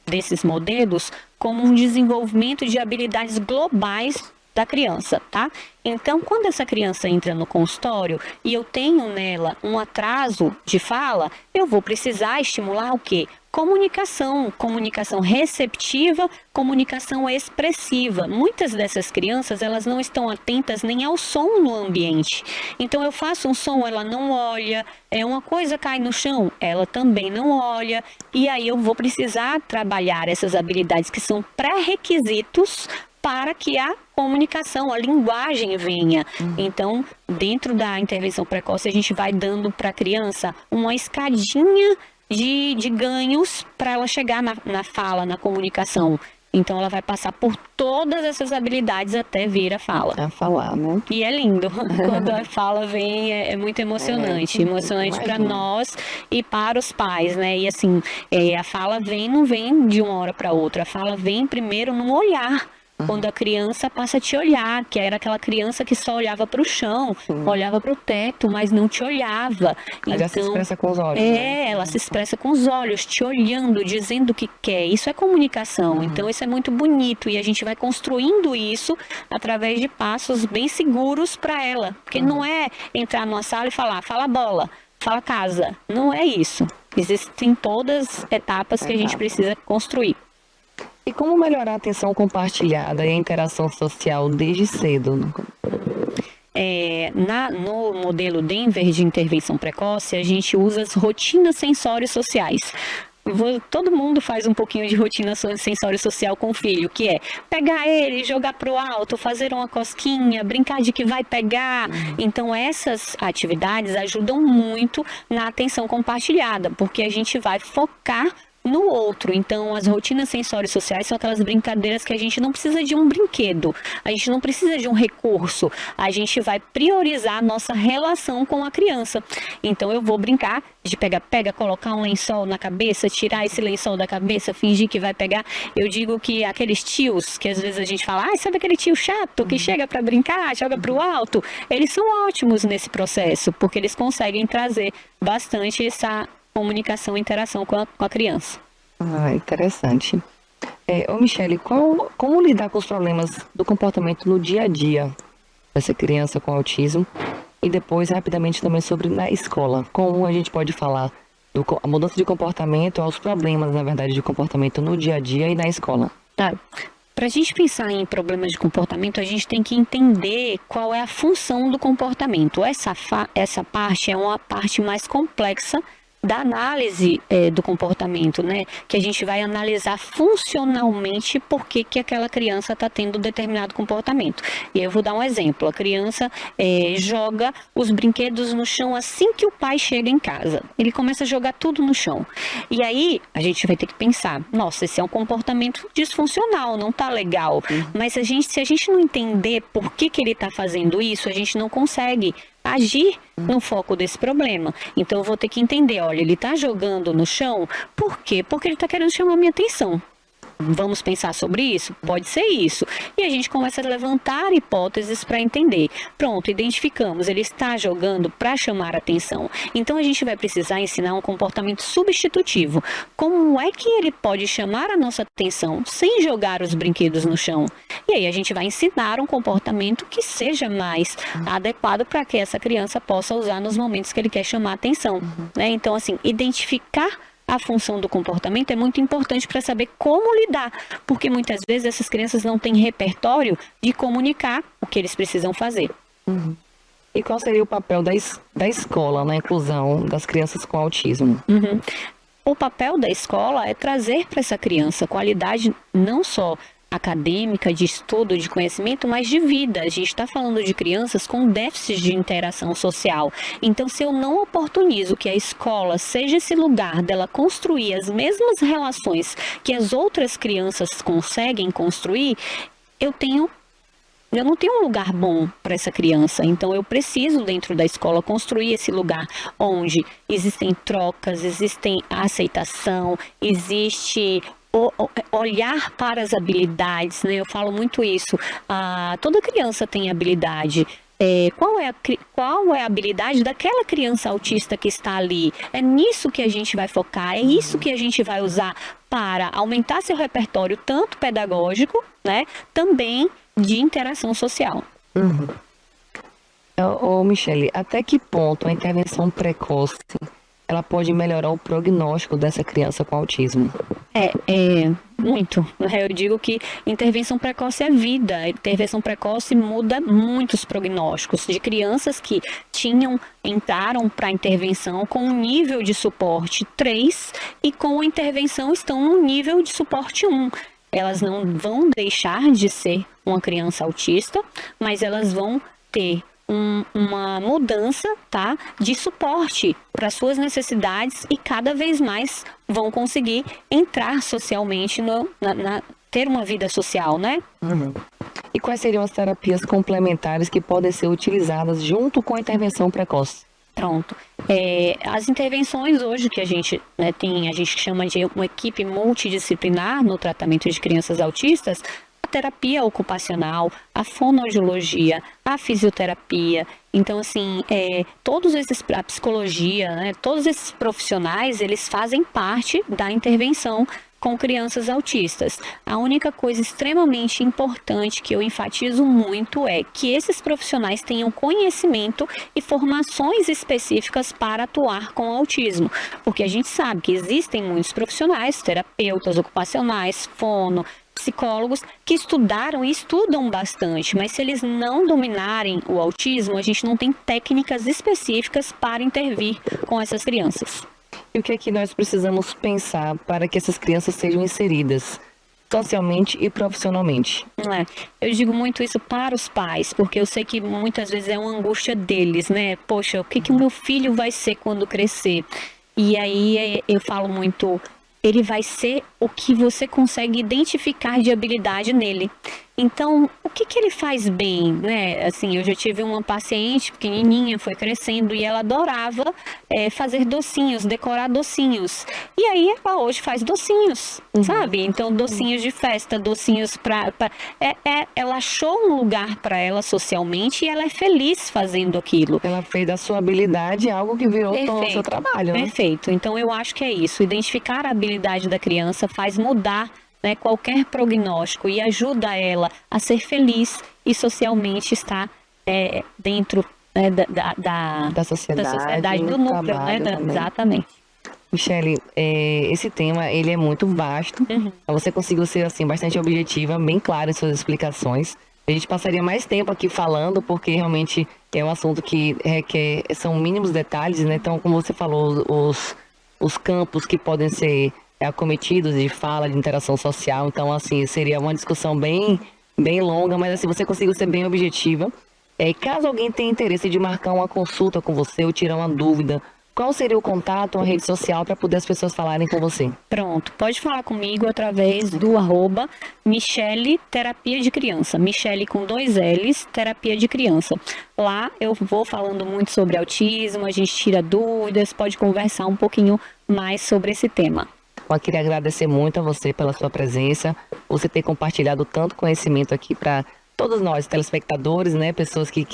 desses modelos como um desenvolvimento de habilidades globais da criança, tá? Então, quando essa criança entra no consultório e eu tenho nela um atraso de fala, eu vou precisar estimular o quê? comunicação receptiva, comunicação expressiva. Muitas dessas crianças, elas não estão atentas nem ao som no ambiente. Então eu faço um som, ela não olha, uma coisa cai no chão, ela também não olha, e aí eu vou precisar trabalhar essas habilidades que são pré-requisitos para que a comunicação, a linguagem venha. Então, dentro da intervenção precoce, a gente vai dando para a criança uma escadinha de ganhos para ela chegar na fala, na comunicação. Então, ela vai passar por todas essas habilidades até vir a fala. A falar, né? E é lindo. Quando a fala vem, é muito emocionante. Emocionante para nós e para os pais, né? E assim, a fala não vem de uma hora para outra. A fala vem primeiro no olhar. Quando a criança passa a te olhar, que era aquela criança que só olhava para o chão, olhava para o teto, mas não te olhava. Ela já se expressa com os olhos. Ela se expressa com os olhos, te olhando, dizendo o que quer. Isso é comunicação. Então, isso é muito bonito. E a gente vai construindo isso através de passos bem seguros para ela. Porque não é entrar numa sala e falar, fala bola, fala casa. Não é isso. Existem todas as etapas que a gente precisa construir. E como melhorar a atenção compartilhada e a interação social desde cedo? No modelo Denver de intervenção precoce, a gente usa as rotinas sensório-sociais. Todo mundo faz um pouquinho de rotina sensório-social com o filho, que é pegar ele, jogar pro alto, fazer uma cosquinha, brincar de que vai pegar. Então, essas atividades ajudam muito na atenção compartilhada, porque a gente vai focar no outro. Então, as rotinas sensório-sociais são aquelas brincadeiras que a gente não precisa de um brinquedo, a gente não precisa de um recurso, a gente vai priorizar a nossa relação com a criança. Então, eu vou brincar de pega, colocar um lençol na cabeça, tirar esse lençol da cabeça, fingir que vai pegar. Eu digo que aqueles tios, que às vezes a gente fala, sabe aquele tio chato que chega para brincar, joga pro alto? Eles são ótimos nesse processo, porque eles conseguem trazer bastante essa comunicação e interação com a criança. Interessante. Michele, como lidar com os problemas do comportamento no dia a dia dessa criança com autismo? E depois, rapidamente, também sobre na escola. Como a gente pode falar a mudança de comportamento aos problemas, na verdade, de comportamento no dia a dia e na escola? Para a gente pensar em problemas de comportamento, a gente tem que entender qual é a função do comportamento. Essa parte é uma parte mais complexa da análise do comportamento, né? Que a gente vai analisar funcionalmente por que aquela criança está tendo determinado comportamento. E aí eu vou dar um exemplo. A criança joga os brinquedos no chão assim que o pai chega em casa. Ele começa a jogar tudo no chão. E aí a gente vai ter que pensar, nossa, esse é um comportamento disfuncional, não tá legal. Mas se a gente não entender por que ele está fazendo isso, a gente não consegue agir no foco desse problema. Então eu vou ter que entender, olha, ele está jogando no chão, por quê? Porque ele está querendo chamar minha atenção. Vamos pensar sobre isso? Pode ser isso. E a gente começa a levantar hipóteses para entender. Pronto, identificamos, ele está jogando para chamar atenção. Então a gente vai precisar ensinar um comportamento substitutivo. Como é que ele pode chamar a nossa atenção sem jogar os brinquedos no chão? E aí a gente vai ensinar um comportamento que seja mais adequado para que essa criança possa usar nos momentos que ele quer chamar atenção. Né? Então, assim, identificar a função do comportamento é muito importante para saber como lidar, porque muitas vezes essas crianças não têm repertório de comunicar o que eles precisam fazer. E qual seria o papel da escola na inclusão das crianças com autismo? O papel da escola é trazer para essa criança qualidade não só acadêmica, de estudo, de conhecimento, mas de vida. A gente está falando de crianças com déficit de interação social. Então, se eu não oportunizo que a escola seja esse lugar dela construir as mesmas relações que as outras crianças conseguem construir, eu não tenho um lugar bom para essa criança. Então, eu preciso, dentro da escola, construir esse lugar onde existem trocas, existem aceitação, existe olhar para as habilidades, né? Eu falo muito isso. Toda criança tem habilidade. Qual é a habilidade daquela criança autista que está ali? É nisso que a gente vai focar, é isso que a gente vai usar para aumentar seu repertório, tanto pedagógico, né? Também de interação social. Michele, até que ponto a intervenção precoce ela pode melhorar o prognóstico dessa criança com autismo? Muito. Eu digo que intervenção precoce é vida. A intervenção precoce muda muitos prognósticos de crianças que entraram para a intervenção com um nível de suporte 3 e com a intervenção estão no nível de suporte 1. Elas não vão deixar de ser uma criança autista, mas elas vão ter uma mudança, tá, de suporte para suas necessidades e cada vez mais vão conseguir entrar socialmente, ter uma vida social, né? Uhum. E quais seriam as terapias complementares que podem ser utilizadas junto com a intervenção precoce? Pronto. As intervenções hoje que a gente tem, a gente chama de uma equipe multidisciplinar no tratamento de crianças autistas, a terapia ocupacional, a fonoaudiologia, a fisioterapia. Então, assim, a psicologia, né, todos esses profissionais, eles fazem parte da intervenção com crianças autistas. A única coisa extremamente importante que eu enfatizo muito é que esses profissionais tenham conhecimento e formações específicas para atuar com autismo, porque a gente sabe que existem muitos profissionais, terapeutas ocupacionais, psicólogos, que estudaram e estudam bastante, mas se eles não dominarem o autismo, a gente não tem técnicas específicas para intervir com essas crianças. E o que é que nós precisamos pensar para que essas crianças sejam inseridas socialmente e profissionalmente? Eu digo muito isso para os pais, porque eu sei que muitas vezes é uma angústia deles, né? Poxa, o que o meu filho vai ser quando crescer? E aí eu falo muito, ele vai ser o que você consegue identificar de habilidade nele. Então, o que ele faz bem, né? Assim, eu já tive uma paciente pequenininha, foi crescendo e ela adorava fazer docinhos, decorar docinhos. E aí, ela hoje faz docinhos, sabe? Então, docinhos de festa, docinhos ela achou um lugar para ela socialmente e ela é feliz fazendo aquilo. Ela fez da sua habilidade algo que virou todo o seu trabalho, né? Perfeito. Então, eu acho que é isso. Identificar a habilidade da criança faz mudar, né, qualquer prognóstico e ajuda ela a ser feliz e socialmente estar dentro, né, da sociedade, do núcleo, né, exatamente. Michele, esse tema ele é muito vasto. Você conseguiu ser assim bastante objetiva, bem clara em suas explicações. A gente passaria mais tempo aqui falando, porque realmente é um assunto que requer, são mínimos detalhes, né? Então, como você falou, os campos que podem ser acometidos de fala, de interação social. Então, assim, seria uma discussão bem longa, mas assim, você conseguiu ser bem objetiva. Caso alguém tenha interesse de marcar uma consulta com você ou tirar uma dúvida, qual seria o contato, uma rede social para poder as pessoas falarem com você? Pronto, pode falar comigo através do @Michele Terapia de Criança. Michele com 2 L's, Terapia de Criança. Lá eu vou falando muito sobre autismo, a gente tira dúvidas, pode conversar um pouquinho mais sobre esse tema. Eu queria agradecer muito a você pela sua presença, você ter compartilhado tanto conhecimento aqui para todos nós, telespectadores, né? Pessoas que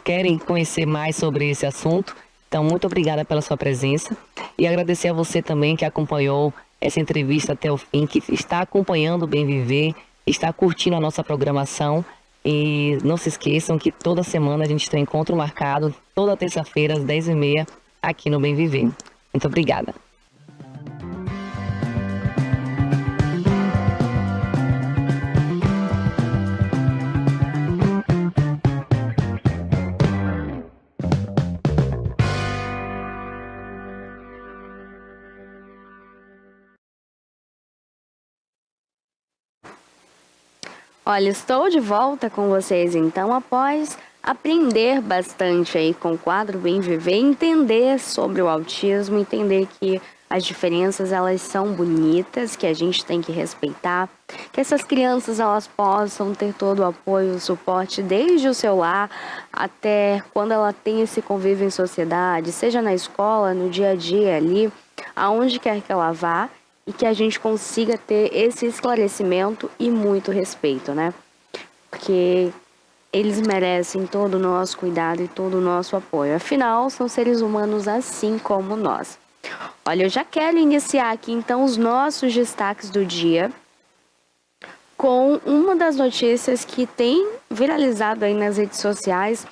querem conhecer mais sobre esse assunto. Então, muito obrigada pela sua presença. E agradecer a você também que acompanhou essa entrevista até o fim, que está acompanhando o Bem Viver, está curtindo a nossa programação. E não se esqueçam que toda semana a gente tem um encontro marcado, toda terça-feira às 10h30, aqui no Bem Viver. Muito obrigada. Olha, estou de volta com vocês então, após aprender bastante aí com o quadro Bem Viver, entender sobre o autismo, entender que as diferenças elas são bonitas, que a gente tem que respeitar, que essas crianças elas possam ter todo o apoio, o suporte desde o seu lar até quando ela tem esse convívio em sociedade, seja na escola, no dia a dia ali, aonde quer que ela vá, e que a gente consiga ter esse esclarecimento e muito respeito, né? Porque eles merecem todo o nosso cuidado e todo o nosso apoio. Afinal, são seres humanos assim como nós. Olha, eu já quero iniciar aqui então os nossos destaques do dia com uma das notícias que tem viralizado aí nas redes sociais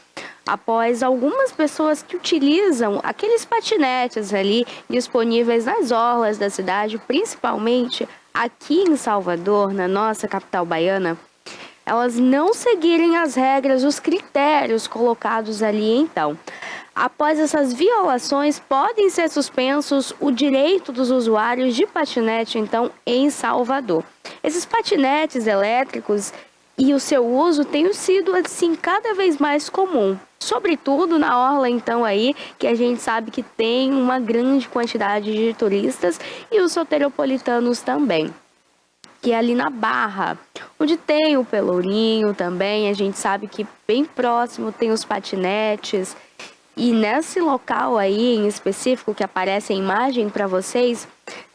após algumas pessoas que utilizam aqueles patinetes ali disponíveis nas orlas da cidade, principalmente aqui em Salvador, na nossa capital baiana, elas não seguirem as regras, os critérios colocados ali então. Após essas violações, podem ser suspensos o direito dos usuários de patinete, então, em Salvador. Esses patinetes elétricos e o seu uso tem sido, assim, cada vez mais comum. Sobretudo na orla, então, aí, que a gente sabe que tem uma grande quantidade de turistas e os soteropolitanos também. Que é ali na Barra, onde tem o Pelourinho também, a gente sabe que bem próximo tem os patinetes. E nesse local aí em específico que aparece a imagem para vocês,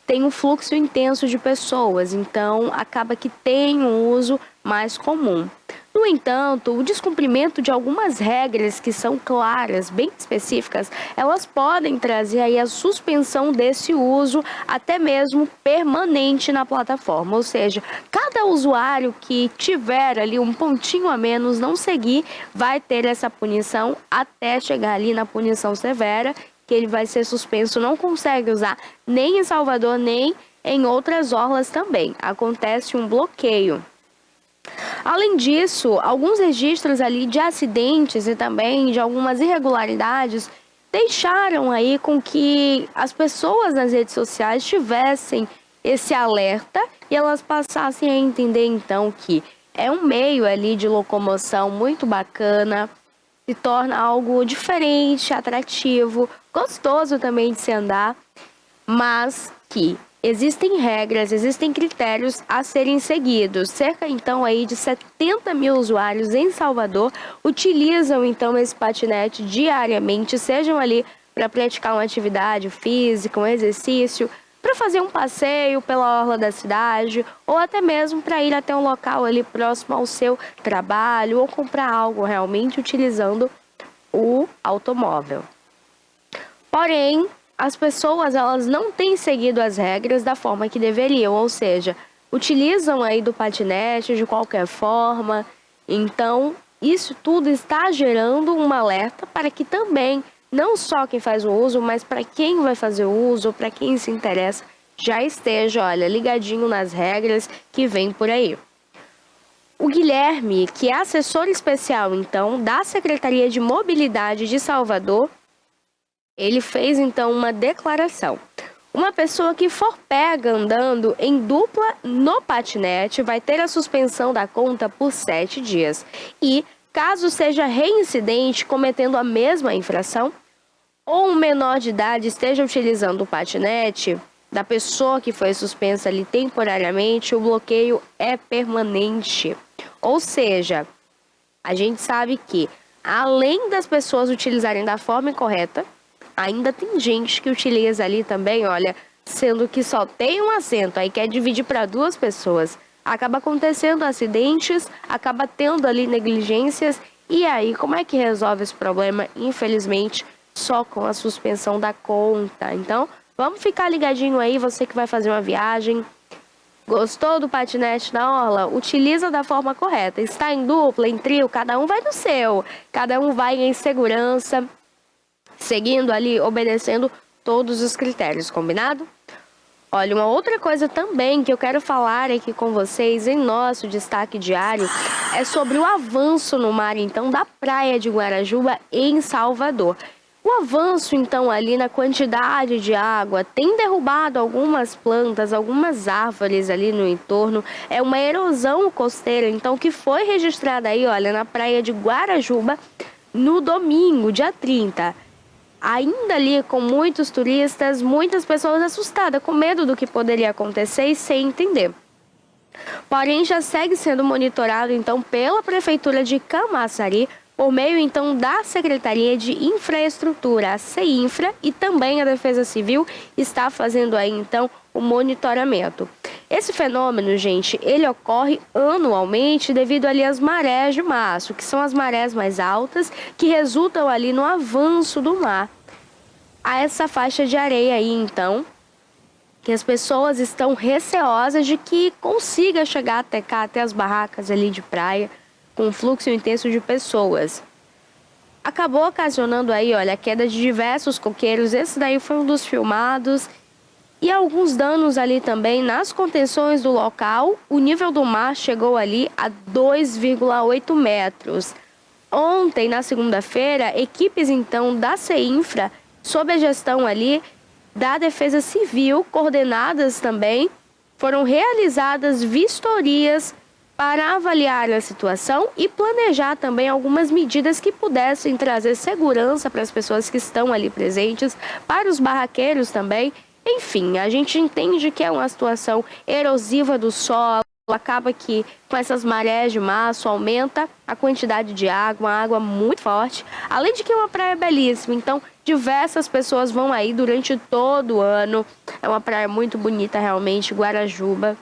tem um fluxo intenso de pessoas, então acaba que tem um uso mais comum. No entanto, o descumprimento de algumas regras que são claras, bem específicas, elas podem trazer aí a suspensão desse uso, até mesmo permanente na plataforma. Ou seja, cada usuário que tiver ali um pontinho a menos, não seguir, vai ter essa punição até chegar ali na punição severa, que ele vai ser suspenso, não consegue usar nem em Salvador, nem em outras orlas também. Acontece um bloqueio. Além disso, alguns registros ali de acidentes e também de algumas irregularidades deixaram aí com que as pessoas nas redes sociais tivessem esse alerta e elas passassem a entender então que é um meio ali de locomoção muito bacana, se torna algo diferente, atrativo, gostoso também de se andar, mas que existem regras, existem critérios a serem seguidos. Cerca, então, aí de 70 mil usuários em Salvador utilizam, então, esse patinete diariamente, sejam ali para praticar uma atividade física, um exercício, para fazer um passeio pela orla da cidade, ou até mesmo para ir até um local ali próximo ao seu trabalho, ou comprar algo realmente utilizando o automóvel. Porém, as pessoas elas não têm seguido as regras da forma que deveriam, ou seja, utilizam aí do patinete de qualquer forma. Então, isso tudo está gerando um alerta para que também, não só quem faz o uso, mas para quem vai fazer o uso, para quem se interessa, já esteja, olha, ligadinho nas regras que vem por aí. O Guilherme, que é assessor especial, então, da Secretaria de Mobilidade de Salvador, ele fez, então, uma declaração. Uma pessoa que for pega andando em dupla no patinete vai ter a suspensão da conta por 7 dias. E, caso seja reincidente cometendo a mesma infração, ou um menor de idade esteja utilizando o patinete da pessoa que foi suspensa ali temporariamente, o bloqueio é permanente. Ou seja, a gente sabe que, além das pessoas utilizarem da forma incorreta, ainda tem gente que utiliza ali também, olha, sendo que só tem um assento, aí quer dividir para 2 pessoas. Acaba acontecendo acidentes, acaba tendo ali negligências, e aí como é que resolve esse problema? Infelizmente, só com a suspensão da conta. Então, vamos ficar ligadinho aí, você que vai fazer uma viagem. Gostou do patinete na orla? Utiliza da forma correta. Está em dupla, em trio, cada um vai no seu. Cada um vai em segurança, seguindo ali, obedecendo todos os critérios, combinado? Olha, uma outra coisa também que eu quero falar aqui com vocês em nosso destaque diário é sobre o avanço no mar, então, da praia de Guarajuba em Salvador. O avanço, então, ali na quantidade de água tem derrubado algumas plantas, algumas árvores ali no entorno. É uma erosão costeira, então, que foi registrada aí, olha, na praia de Guarajuba no domingo, dia 30. Ainda ali com muitos turistas, muitas pessoas assustadas, com medo do que poderia acontecer e sem entender. Porém, já segue sendo monitorado, então, pela Prefeitura de Camaçari, por meio, então, da Secretaria de Infraestrutura, a CEINFRA, e também a Defesa Civil está fazendo aí, então, o monitoramento. Esse fenômeno, gente, ele ocorre anualmente devido ali às marés de março, que são as marés mais altas, que resultam ali no avanço do mar. A essa faixa de areia aí, então, que as pessoas estão receosas de que consiga chegar até cá, até as barracas ali de praia, com um fluxo intenso de pessoas. acabou ocasionando aí, olha, a queda de diversos coqueiros. Esse daí foi um dos filmados. E alguns danos ali também nas contenções do local. O nível do mar chegou ali a 2,8 metros. Ontem, na segunda-feira, equipes então da CEINFRA, sob a gestão ali da Defesa Civil, coordenadas também, foram realizadas vistorias para avaliar a situação e planejar também algumas medidas que pudessem trazer segurança para as pessoas que estão ali presentes, para os barraqueiros também. Enfim, a gente entende que é uma situação erosiva do solo, acaba que com essas marés de março aumenta a quantidade de água, uma água muito forte, além de que é uma praia belíssima, então diversas pessoas vão aí durante todo o ano, é uma praia muito bonita realmente, Guarajuba.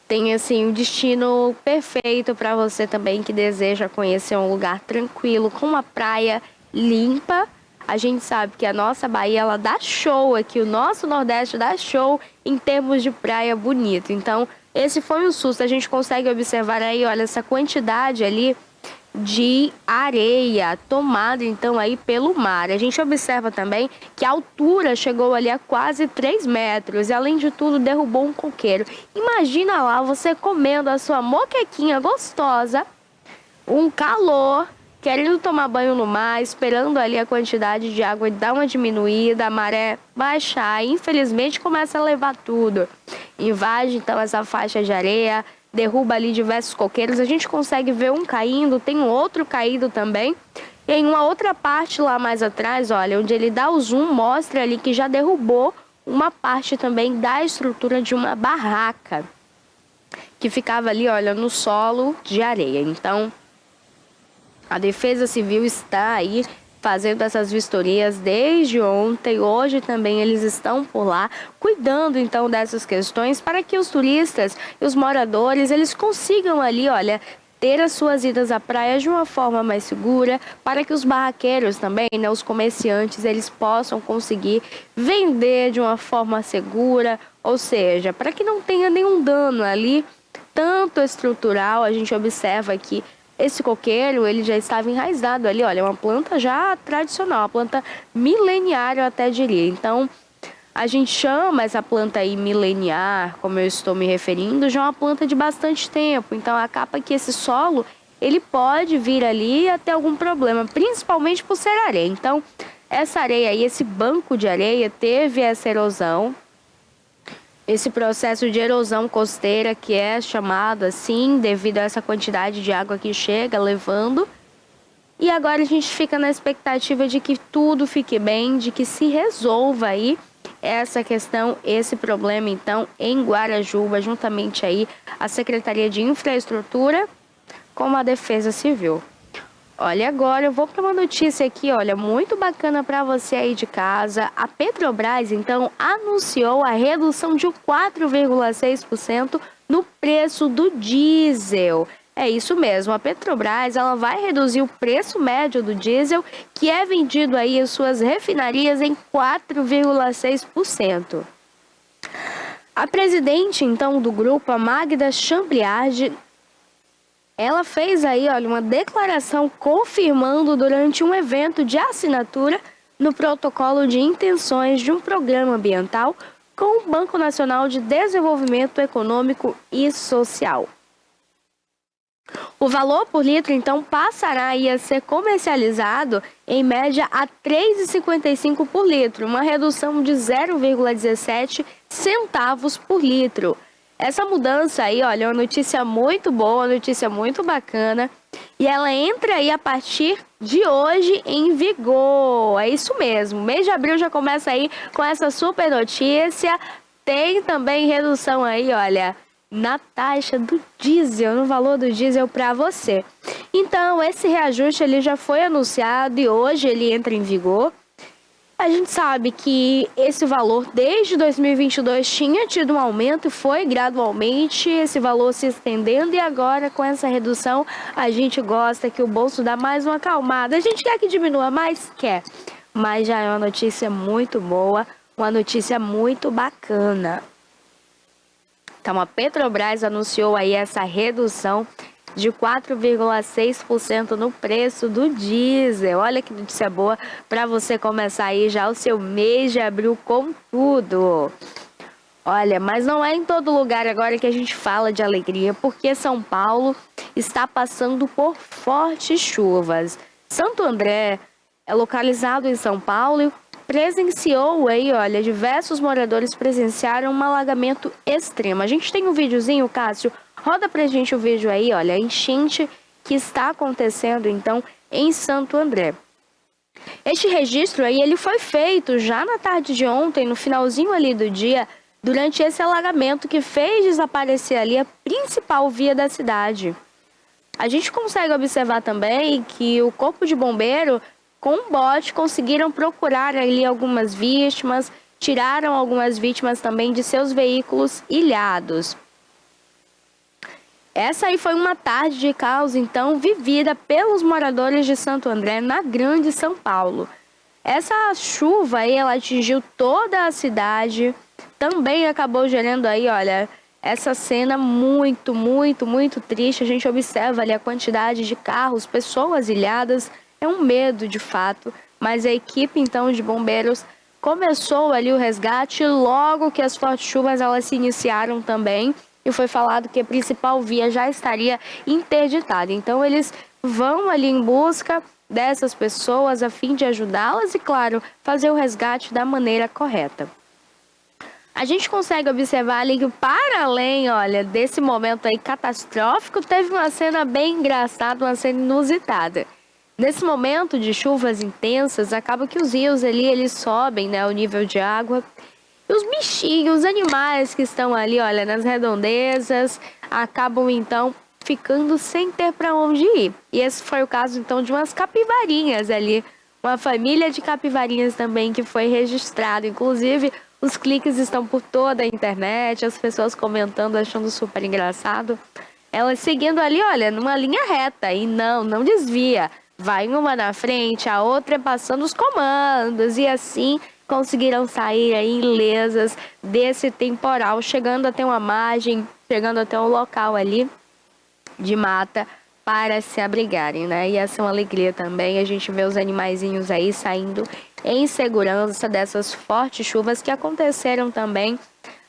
Tem assim um destino perfeito para você também que deseja conhecer um lugar tranquilo, com uma praia limpa. A gente sabe que a nossa Bahia, ela dá show aqui, o nosso Nordeste dá show em termos de praia bonita. Então, esse foi um susto. A gente consegue observar aí, olha, essa quantidade ali de areia tomada, então, aí pelo mar. A gente observa também que a altura chegou ali a quase 3 metros e, além de tudo, derrubou um coqueiro. Imagina lá você comendo a sua moquequinha gostosa, um calor, querendo tomar banho no mar, esperando ali a quantidade de água dar uma diminuída, a maré baixar, e infelizmente começa a levar tudo. Invade então essa faixa de areia, derruba ali diversos coqueiros, a gente consegue ver um caindo, tem um outro caído também. E em uma outra parte lá mais atrás, olha, onde ele dá o zoom, mostra ali que já derrubou uma parte também da estrutura de uma barraca, que ficava ali, olha, no solo de areia. Então, a Defesa Civil está aí fazendo essas vistorias desde ontem. Hoje também eles estão por lá, cuidando então dessas questões para que os turistas e os moradores, eles consigam ali, olha, ter as suas idas à praia de uma forma mais segura, para que os barraqueiros também, né, os comerciantes, eles possam conseguir vender de uma forma segura, ou seja, para que não tenha nenhum dano ali, tanto estrutural. A gente observa que esse coqueiro, ele já estava enraizado ali, olha, uma planta já tradicional, uma planta mileniar, eu até diria. Então, a gente chama essa planta aí mileniar, como eu estou me referindo, já é uma planta de bastante tempo. Então, acaba que esse solo, ele pode vir ali a ter algum problema, principalmente por ser areia. Então, essa areia aí, esse banco de areia, teve essa erosão. Esse processo de erosão costeira, que é chamado assim, devido a essa quantidade de água que chega levando. E agora a gente fica na expectativa de que tudo fique bem, de que se resolva aí essa questão, esse problema, então, em Guarajuba, juntamente aí a Secretaria de Infraestrutura com a Defesa Civil. Olha, agora eu vou para uma notícia aqui, olha, muito bacana para você aí de casa. A Petrobras, então, anunciou a redução de 4,6% no preço do diesel. É isso mesmo, a Petrobras, ela vai reduzir o preço médio do diesel, que é vendido aí em suas refinarias, em 4,6%. A presidente, então, do grupo, a Magda Chambriard, ela fez aí, olha, uma declaração confirmando durante um evento de assinatura no protocolo de intenções de um programa ambiental com o Banco Nacional de Desenvolvimento Econômico e Social. O valor por litro, então, passará aí a ser comercializado em média a R$ 3,55 por litro, uma redução de 0,17 centavos por litro. Essa mudança aí, olha, é uma notícia muito boa, uma notícia muito bacana. E ela entra aí a partir de hoje em vigor. É isso mesmo. Mês de abril já começa aí com essa super notícia. Tem também redução aí, olha, na taxa do diesel, no valor do diesel para você. Então, esse reajuste ele já foi anunciado e hoje ele entra em vigor. A gente sabe que esse valor desde 2022 tinha tido um aumento e foi gradualmente esse valor se estendendo, e agora com essa redução a gente gosta que o bolso dá mais uma acalmada. A gente quer que diminua mais? Quer, mas já é uma notícia muito boa, uma notícia muito bacana. Então a Petrobras anunciou aí essa redução de 4,6% no preço do diesel. Olha que notícia boa para você começar aí já o seu mês de abril com tudo. Olha, mas não é em todo lugar agora que a gente fala de alegria, porque São Paulo está passando por fortes chuvas. Santo André é localizado em São Paulo e presenciou aí, olha, diversos moradores presenciaram um alagamento extremo. A gente tem um videozinho, Cássio, roda pra gente o vídeo aí, olha, a enchente que está acontecendo então em Santo André. Este registro aí, ele foi feito já na tarde de ontem, no finalzinho ali do dia, durante esse alagamento que fez desaparecer ali a principal via da cidade. A gente consegue observar também que o Corpo de Bombeiro, com um bote, conseguiram procurar ali algumas vítimas, tiraram algumas vítimas também de seus veículos ilhados. Essa aí foi uma tarde de caos, então, vivida pelos moradores de Santo André, na Grande São Paulo. Essa chuva aí, ela atingiu toda a cidade, também acabou gerando aí, olha, essa cena muito triste. A gente observa ali a quantidade de carros, pessoas ilhadas, é um medo de fato, mas a equipe então de bombeiros começou ali o resgate logo que as fortes chuvas elas se iniciaram também e foi falado que a principal via já estaria interditada. Então eles vão ali em busca dessas pessoas a fim de ajudá-las e, claro, fazer o resgate da maneira correta. A gente consegue observar ali que, para além, olha, desse momento aí catastrófico, teve uma cena bem engraçada, uma cena inusitada. Nesse momento de chuvas intensas, acaba que os rios ali, eles sobem, né, o nível de água. E os bichinhos, os animais que estão ali, olha, nas redondezas, acabam então ficando sem ter para onde ir. E esse foi o caso então de umas capivarinhas ali, uma família de capivarinhas também que foi registrado. Inclusive, os cliques estão por toda a internet, as pessoas comentando, achando super engraçado. Elas seguindo ali, olha, numa linha reta e não desvia. Vai uma na frente, a outra passando os comandos e assim conseguiram sair aí ilesas desse temporal, chegando até uma margem, chegando até um local ali de mata para se abrigarem, né? E essa é uma alegria também, a gente vê os animaizinhos aí saindo em segurança dessas fortes chuvas que aconteceram também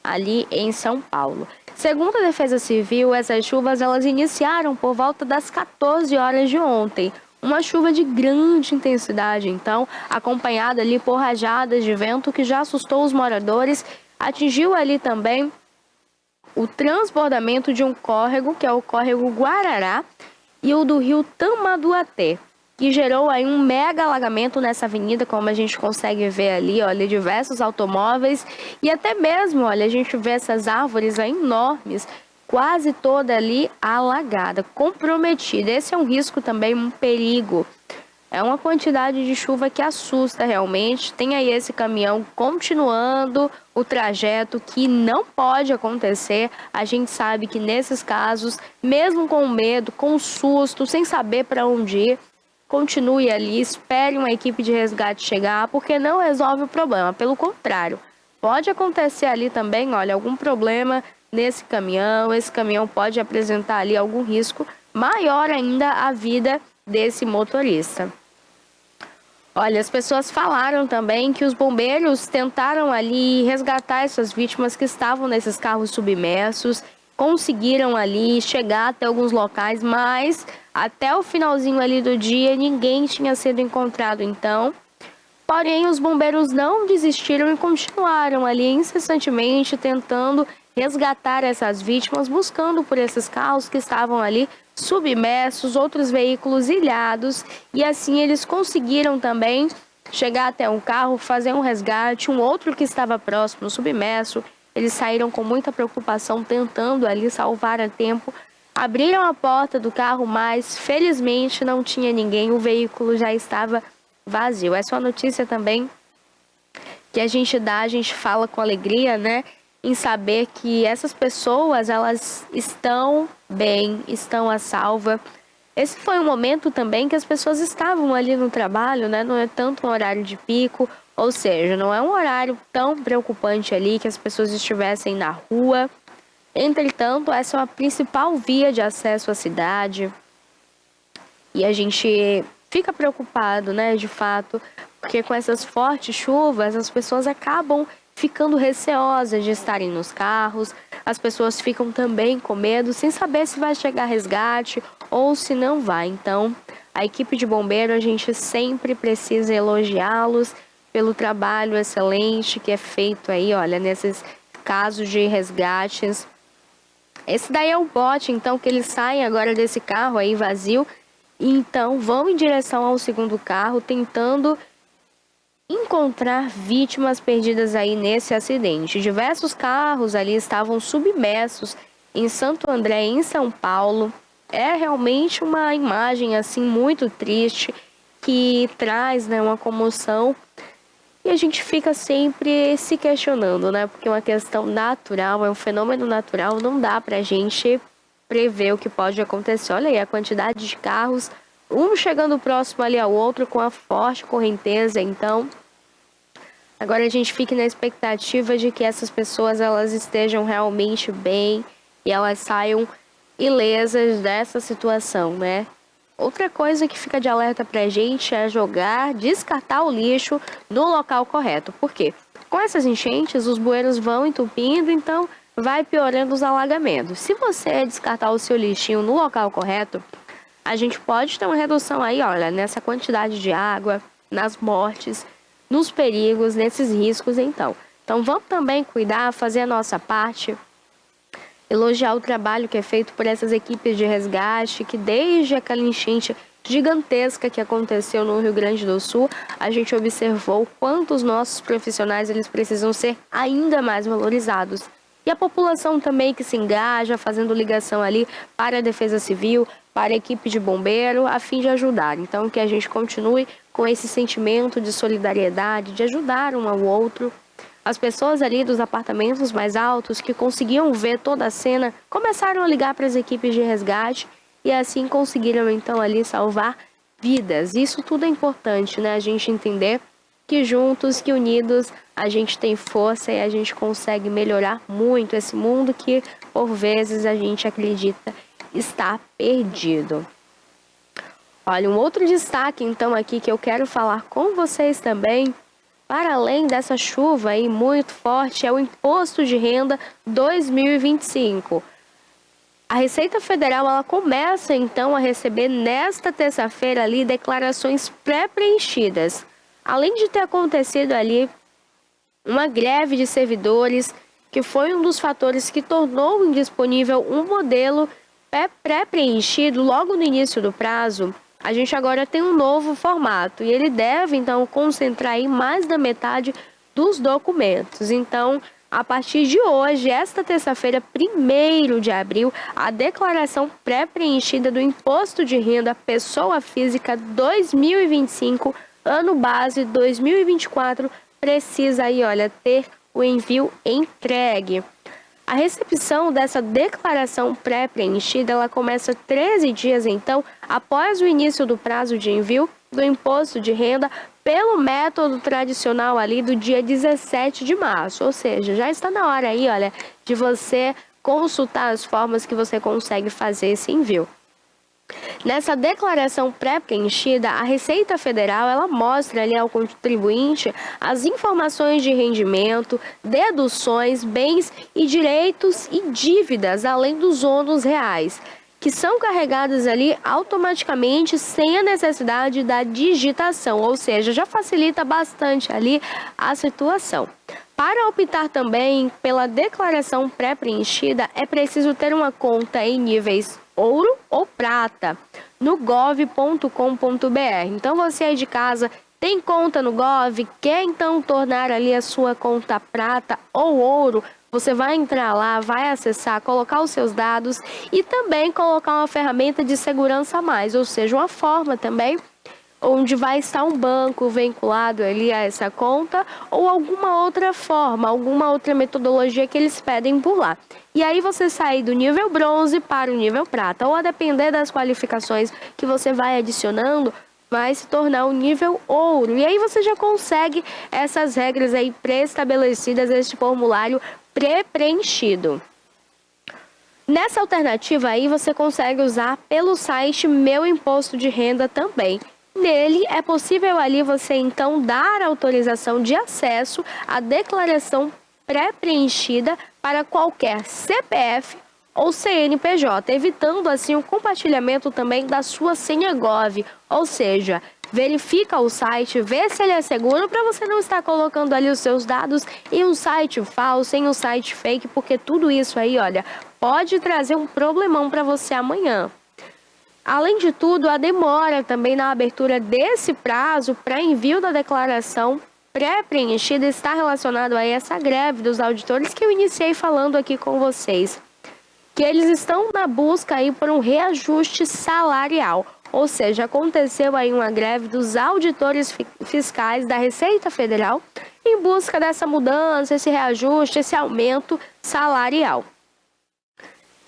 ali em São Paulo. Segundo a Defesa Civil, essas chuvas elas iniciaram por volta das 14 horas de ontem. Uma chuva de grande intensidade, então, acompanhada ali por rajadas de vento que já assustou os moradores, atingiu ali também o transbordamento de um córrego, que é o córrego Guarará, e o do rio Tamanduaté, que gerou aí um mega alagamento nessa avenida, como a gente consegue ver ali, olha, diversos automóveis e até mesmo, olha, a gente vê essas árvores aí enormes, quase toda ali alagada, comprometida. Esse é um risco também, um perigo. É uma quantidade de chuva que assusta realmente. Tem aí esse caminhão continuando o trajeto, que não pode acontecer. A gente sabe que nesses casos, mesmo com medo, com susto, sem saber para onde ir, continue ali, espere uma equipe de resgate chegar, porque não resolve o problema. Pelo contrário, pode acontecer ali também, olha, algum problema nesse caminhão. Esse caminhão pode apresentar ali algum risco maior ainda à vida desse motorista. Olha, as pessoas falaram também que os bombeiros tentaram ali resgatar essas vítimas que estavam nesses carros submersos, conseguiram ali chegar até alguns locais, mas até o finalzinho ali do dia ninguém tinha sido encontrado então. Porém, os bombeiros não desistiram e continuaram ali incessantemente tentando resgatar essas vítimas, buscando por esses carros que estavam ali submersos, outros veículos ilhados, e assim eles conseguiram também chegar até um carro, fazer um resgate, um outro que estava próximo, submerso. Eles saíram com muita preocupação, tentando ali salvar a tempo. Abriram a porta do carro, mas felizmente não tinha ninguém, o veículo já estava vazio. Essa é uma notícia também que a gente fala com alegria, né? Em saber que essas pessoas, elas estão bem, estão a salvo. Esse foi um momento também que as pessoas estavam ali no trabalho, né? Não é tanto um horário de pico, ou seja, não é um horário tão preocupante ali que as pessoas estivessem na rua. Entretanto, essa é a principal via de acesso à cidade. E a gente fica preocupado, né, de fato, porque com essas fortes chuvas, as pessoas acabam ficando receosas de estarem nos carros, as pessoas ficam também com medo, sem saber se vai chegar resgate ou se não vai. Então, a equipe de bombeiro, a gente sempre precisa elogiá-los pelo trabalho excelente que é feito aí, olha, nesses casos de resgates. Esse daí é o bote, então, que eles saem agora desse carro aí vazio, e então vão em direção ao segundo carro, tentando encontrar vítimas perdidas aí nesse acidente. Diversos carros ali estavam submersos em Santo André, em São Paulo. É realmente uma imagem assim muito triste, que traz, né, uma comoção. E a gente fica sempre se questionando, né? Porque é uma questão natural, é um fenômeno natural, não dá pra gente prever o que pode acontecer. Olha aí a quantidade de carros, um chegando próximo ali ao outro com a forte correnteza. Então, agora a gente fica na expectativa de que essas pessoas elas estejam realmente bem e elas saiam ilesas dessa situação, né? Outra coisa que fica de alerta pra gente é descartar o lixo no local correto. Por quê? Com essas enchentes, os bueiros vão entupindo, então vai piorando os alagamentos. Se você descartar o seu lixinho no local correto, a gente pode ter uma redução aí, olha, nessa quantidade de água, nas mortes, nos perigos, nesses riscos, então. Então vamos também cuidar, fazer a nossa parte, elogiar o trabalho que é feito por essas equipes de resgate, que desde aquela enchente gigantesca que aconteceu no Rio Grande do Sul, a gente observou quanto os nossos profissionais eles precisam ser ainda mais valorizados. E a população também que se engaja, fazendo ligação ali para a Defesa Civil, para a equipe de bombeiro, a fim de ajudar. Então, que a gente continue com esse sentimento de solidariedade, de ajudar um ao outro. As pessoas ali dos apartamentos mais altos que conseguiam ver toda a cena começaram a ligar para as equipes de resgate e assim conseguiram então ali salvar vidas. Isso tudo é importante, né? A gente entender que juntos, que unidos, a gente tem força e a gente consegue melhorar muito esse mundo que por vezes a gente acredita estar perdido. Olha, um outro destaque então aqui que eu quero falar com vocês também, para além dessa chuva aí muito forte, é o Imposto de Renda 2025. A Receita Federal ela começa então a receber nesta terça-feira ali declarações pré-preenchidas. Além de ter acontecido ali uma greve de servidores, que foi um dos fatores que tornou indisponível um modelo pré-preenchido logo no início do prazo, a gente agora tem um novo formato e ele deve, então, concentrar aí mais da metade dos documentos. Então, a partir de hoje, esta terça-feira, 1º de abril, a declaração pré-preenchida do Imposto de Renda Pessoa Física 2025, ano base 2024, precisa aí, olha, ter o envio entregue. A recepção dessa declaração pré-preenchida, ela começa 13 dias, então, após o início do prazo de envio do imposto de renda, pelo método tradicional ali do dia 17 de março. Ou seja, já está na hora aí, olha, de você consultar as formas que você consegue fazer esse envio. Nessa declaração pré-preenchida, a Receita Federal ela mostra ali ao contribuinte as informações de rendimento, deduções, bens e direitos e dívidas, além dos ônus reais, que são carregados ali automaticamente sem a necessidade da digitação, ou seja, já facilita bastante ali a situação. Para optar também pela declaração pré-preenchida, é preciso ter uma conta em níveis ouro ou prata no gov.com.br. Então você aí de casa tem conta no Gov, quer então tornar ali a sua conta prata ou ouro, você vai entrar lá, vai acessar, colocar os seus dados e também colocar uma ferramenta de segurança a mais, ou seja, uma forma também onde vai estar um banco vinculado ali a essa conta ou alguma outra forma, alguma outra metodologia que eles pedem por lá. E aí você sai do nível bronze para o nível prata, ou a depender das qualificações que você vai adicionando, vai se tornar o nível ouro. E aí você já consegue essas regras aí pré-estabelecidas, este formulário pré-preenchido. Nessa alternativa aí, você consegue usar pelo site Meu Imposto de Renda também. Nele, é possível ali você, então, dar autorização de acesso à declaração pré-preenchida para qualquer CPF ou CNPJ, evitando, assim, o compartilhamento também da sua senha Gov, ou seja, verifica o site, vê se ele é seguro para você não estar colocando ali os seus dados em um site falso, em um site fake, porque tudo isso aí, olha, pode trazer um problemão para você amanhã. Além de tudo, a demora também na abertura desse prazo para envio da declaração pré-preenchida está relacionado a essa greve dos auditores que eu iniciei falando aqui com vocês, que eles estão na busca aí por um reajuste salarial. Ou seja, aconteceu aí uma greve dos auditores fiscais da Receita Federal em busca dessa mudança, esse reajuste, esse aumento salarial.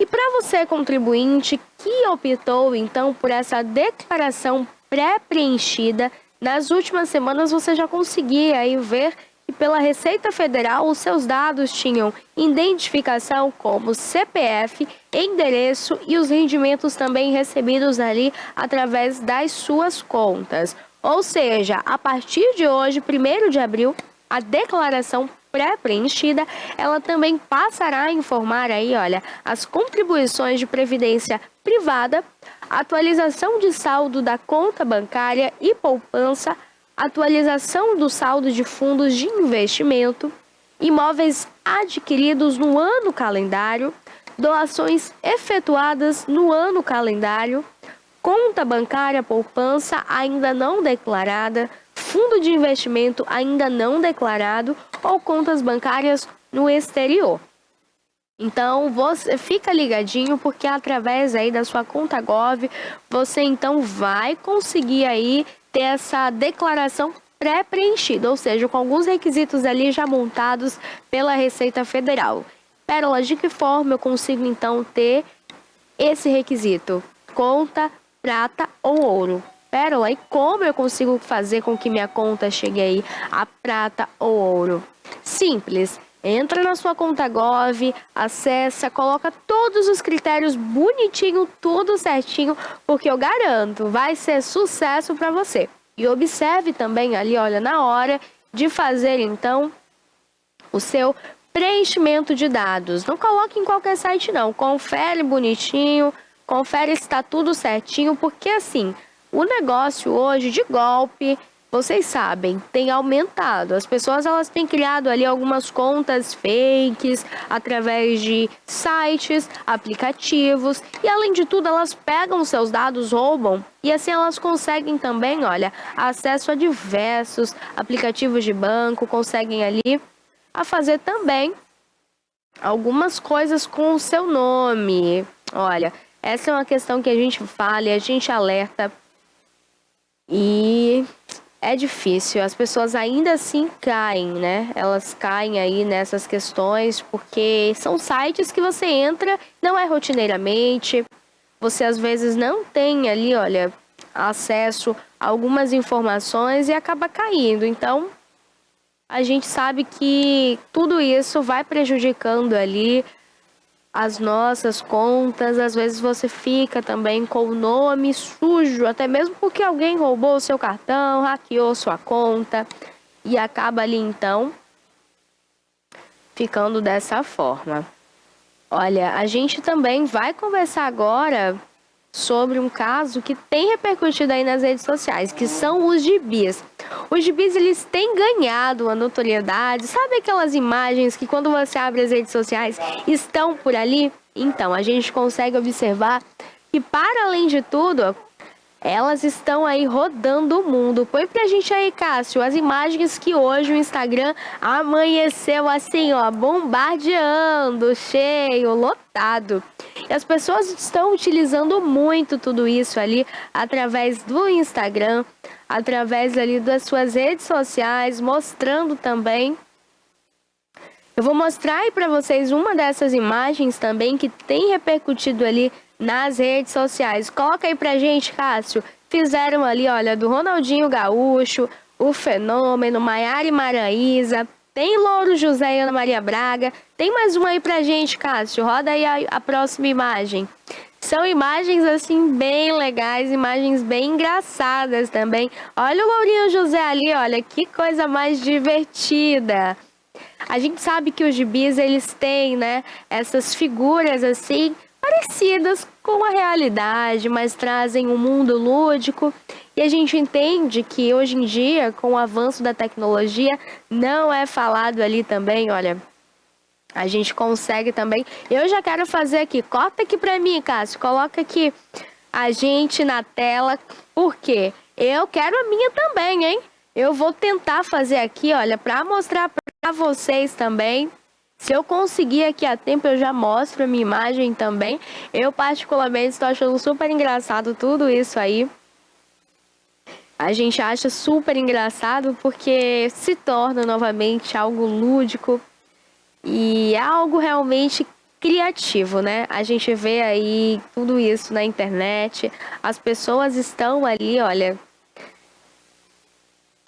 E para você, contribuinte, que optou então por essa declaração pré-preenchida, nas últimas semanas você já conseguia aí ver que pela Receita Federal os seus dados tinham identificação como CPF, endereço e os rendimentos também recebidos ali através das suas contas. Ou seja, a partir de hoje, 1º de abril, a declaração pré-preenchida, ela também passará a informar aí, olha, as contribuições de previdência privada, atualização de saldo da conta bancária e poupança, atualização do saldo de fundos de investimento, imóveis adquiridos no ano calendário, doações efetuadas no ano calendário, conta bancária poupança ainda não declarada, fundo de investimento ainda não declarado ou contas bancárias no exterior. Então, você fica ligadinho porque através aí da sua conta Gov, você então vai conseguir aí ter essa declaração pré-preenchida, ou seja, com alguns requisitos ali já montados pela Receita Federal. Pérola, de que forma eu consigo então ter esse requisito? Conta, prata ou ouro? Pérola, e como eu consigo fazer com que minha conta chegue aí a prata ou ouro? Simples. Entra na sua conta Gov, acessa, coloca todos os critérios bonitinho, tudo certinho, porque eu garanto, vai ser sucesso para você. E observe também ali, olha, na hora de fazer então o seu preenchimento de dados. Não coloque em qualquer site não, confere bonitinho, confere se está tudo certinho, porque assim, o negócio hoje de golpe, vocês sabem, tem aumentado. As pessoas elas têm criado ali algumas contas fakes através de sites, aplicativos e além de tudo elas pegam seus dados, roubam e assim elas conseguem também, olha, acesso a diversos aplicativos de banco, conseguem ali a fazer também algumas coisas com o seu nome. Olha, essa é uma questão que a gente fala e a gente alerta e é difícil, as pessoas ainda assim caem, né? Elas caem aí nessas questões porque são sites que você entra, não é rotineiramente, você às vezes não tem ali, olha, acesso a algumas informações e acaba caindo. Então, a gente sabe que tudo isso vai prejudicando ali as nossas contas, às vezes você fica também com o nome sujo, até mesmo porque alguém roubou o seu cartão, hackeou sua conta e acaba ali então ficando dessa forma. Olha, a gente também vai conversar agora sobre um caso que tem repercutido aí nas redes sociais, que são os gibis. Os gibis, eles têm ganhado a notoriedade. Sabe aquelas imagens que quando você abre as redes sociais estão por ali? Então, a gente consegue observar que, para além de tudo, elas estão aí rodando o mundo. Põe pra gente aí, Cássio, as imagens que hoje o Instagram amanheceu assim, ó, bombardeando, cheio, lotado. E as pessoas estão utilizando muito tudo isso ali através do Instagram, através ali das suas redes sociais, mostrando também. Eu vou mostrar aí pra vocês uma dessas imagens também que tem repercutido ali nas redes sociais. Coloca aí pra gente, Cássio. Fizeram ali, olha, do Ronaldinho Gaúcho, o Fenômeno, Maiara e Maraísa. tem Louro José e Ana Maria Braga. Tem mais uma aí pra gente, Cássio. Roda aí a próxima imagem. São imagens, assim, bem legais, imagens bem engraçadas também. Olha o Lourinho José ali, olha, que coisa mais divertida. A gente sabe que os gibis, eles têm, né, essas figuras, assim, parecidas com a realidade, mas trazem um mundo lúdico. E a gente entende que hoje em dia, com o avanço da tecnologia, não é falado ali também, olha, a gente consegue também. Eu já quero fazer aqui, corta aqui pra mim, Cássio, coloca aqui a gente na tela, porque eu quero a minha também, hein? Eu vou tentar fazer aqui, olha, pra mostrar pra vocês também. Se eu conseguir aqui a tempo, eu já mostro a minha imagem também. Eu particularmente estou achando super engraçado tudo isso aí. A gente acha super engraçado porque se torna novamente algo lúdico e é algo realmente criativo, né? A gente vê aí tudo isso na internet, as pessoas estão ali, olha,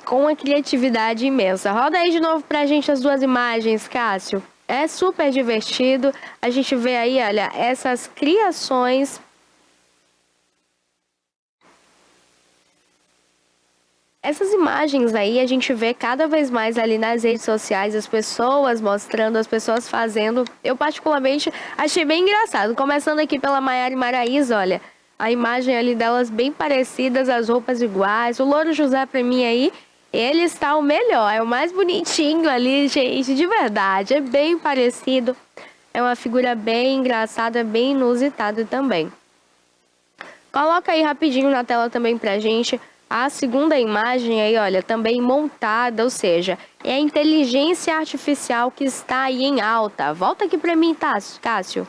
com uma criatividade imensa. Roda aí de novo pra gente as duas imagens, Cássio. É super divertido, a gente vê aí, olha, essas criações. Essas imagens aí a gente vê cada vez mais ali nas redes sociais, as pessoas mostrando, as pessoas fazendo. Eu particularmente achei bem engraçado. Começando aqui pela Maiara e Maraísa, olha, a imagem ali delas bem parecidas, as roupas iguais. O Louro José pra mim aí, ele está o melhor, é o mais bonitinho ali, gente, de verdade. É bem parecido, é uma figura bem engraçada, bem inusitada também. Coloca aí rapidinho na tela também pra gente. A segunda imagem aí, olha, também montada, ou seja, é a inteligência artificial que está aí em alta. Volta aqui para mim, Cássio.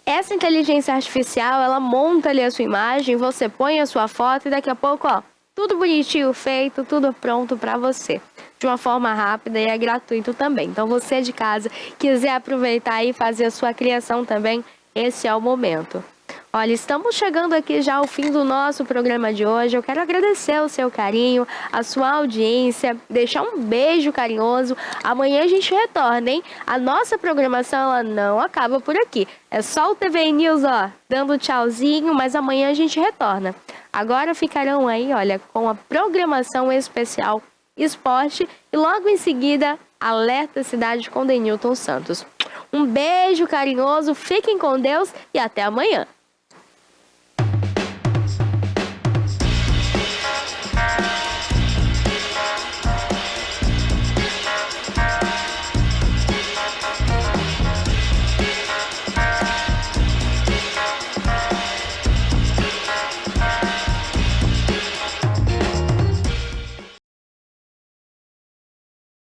Essa inteligência artificial, ela monta ali a sua imagem, você põe a sua foto e daqui a pouco, ó, tudo bonitinho feito, tudo pronto para você. De uma forma rápida e é gratuito também. Então, você de casa, quiser aproveitar e fazer a sua criação também, esse é o momento. Olha, estamos chegando aqui já ao fim do nosso programa de hoje. Eu quero agradecer o seu carinho, a sua audiência, deixar um beijo carinhoso. Amanhã a gente retorna, hein? A nossa programação, ela não acaba por aqui. É só o TV News, ó, dando tchauzinho, mas amanhã a gente retorna. Agora ficarão aí, olha, com a programação especial Esporte e logo em seguida, Alerta Cidade com Denilton Santos. Um beijo carinhoso, fiquem com Deus e até amanhã.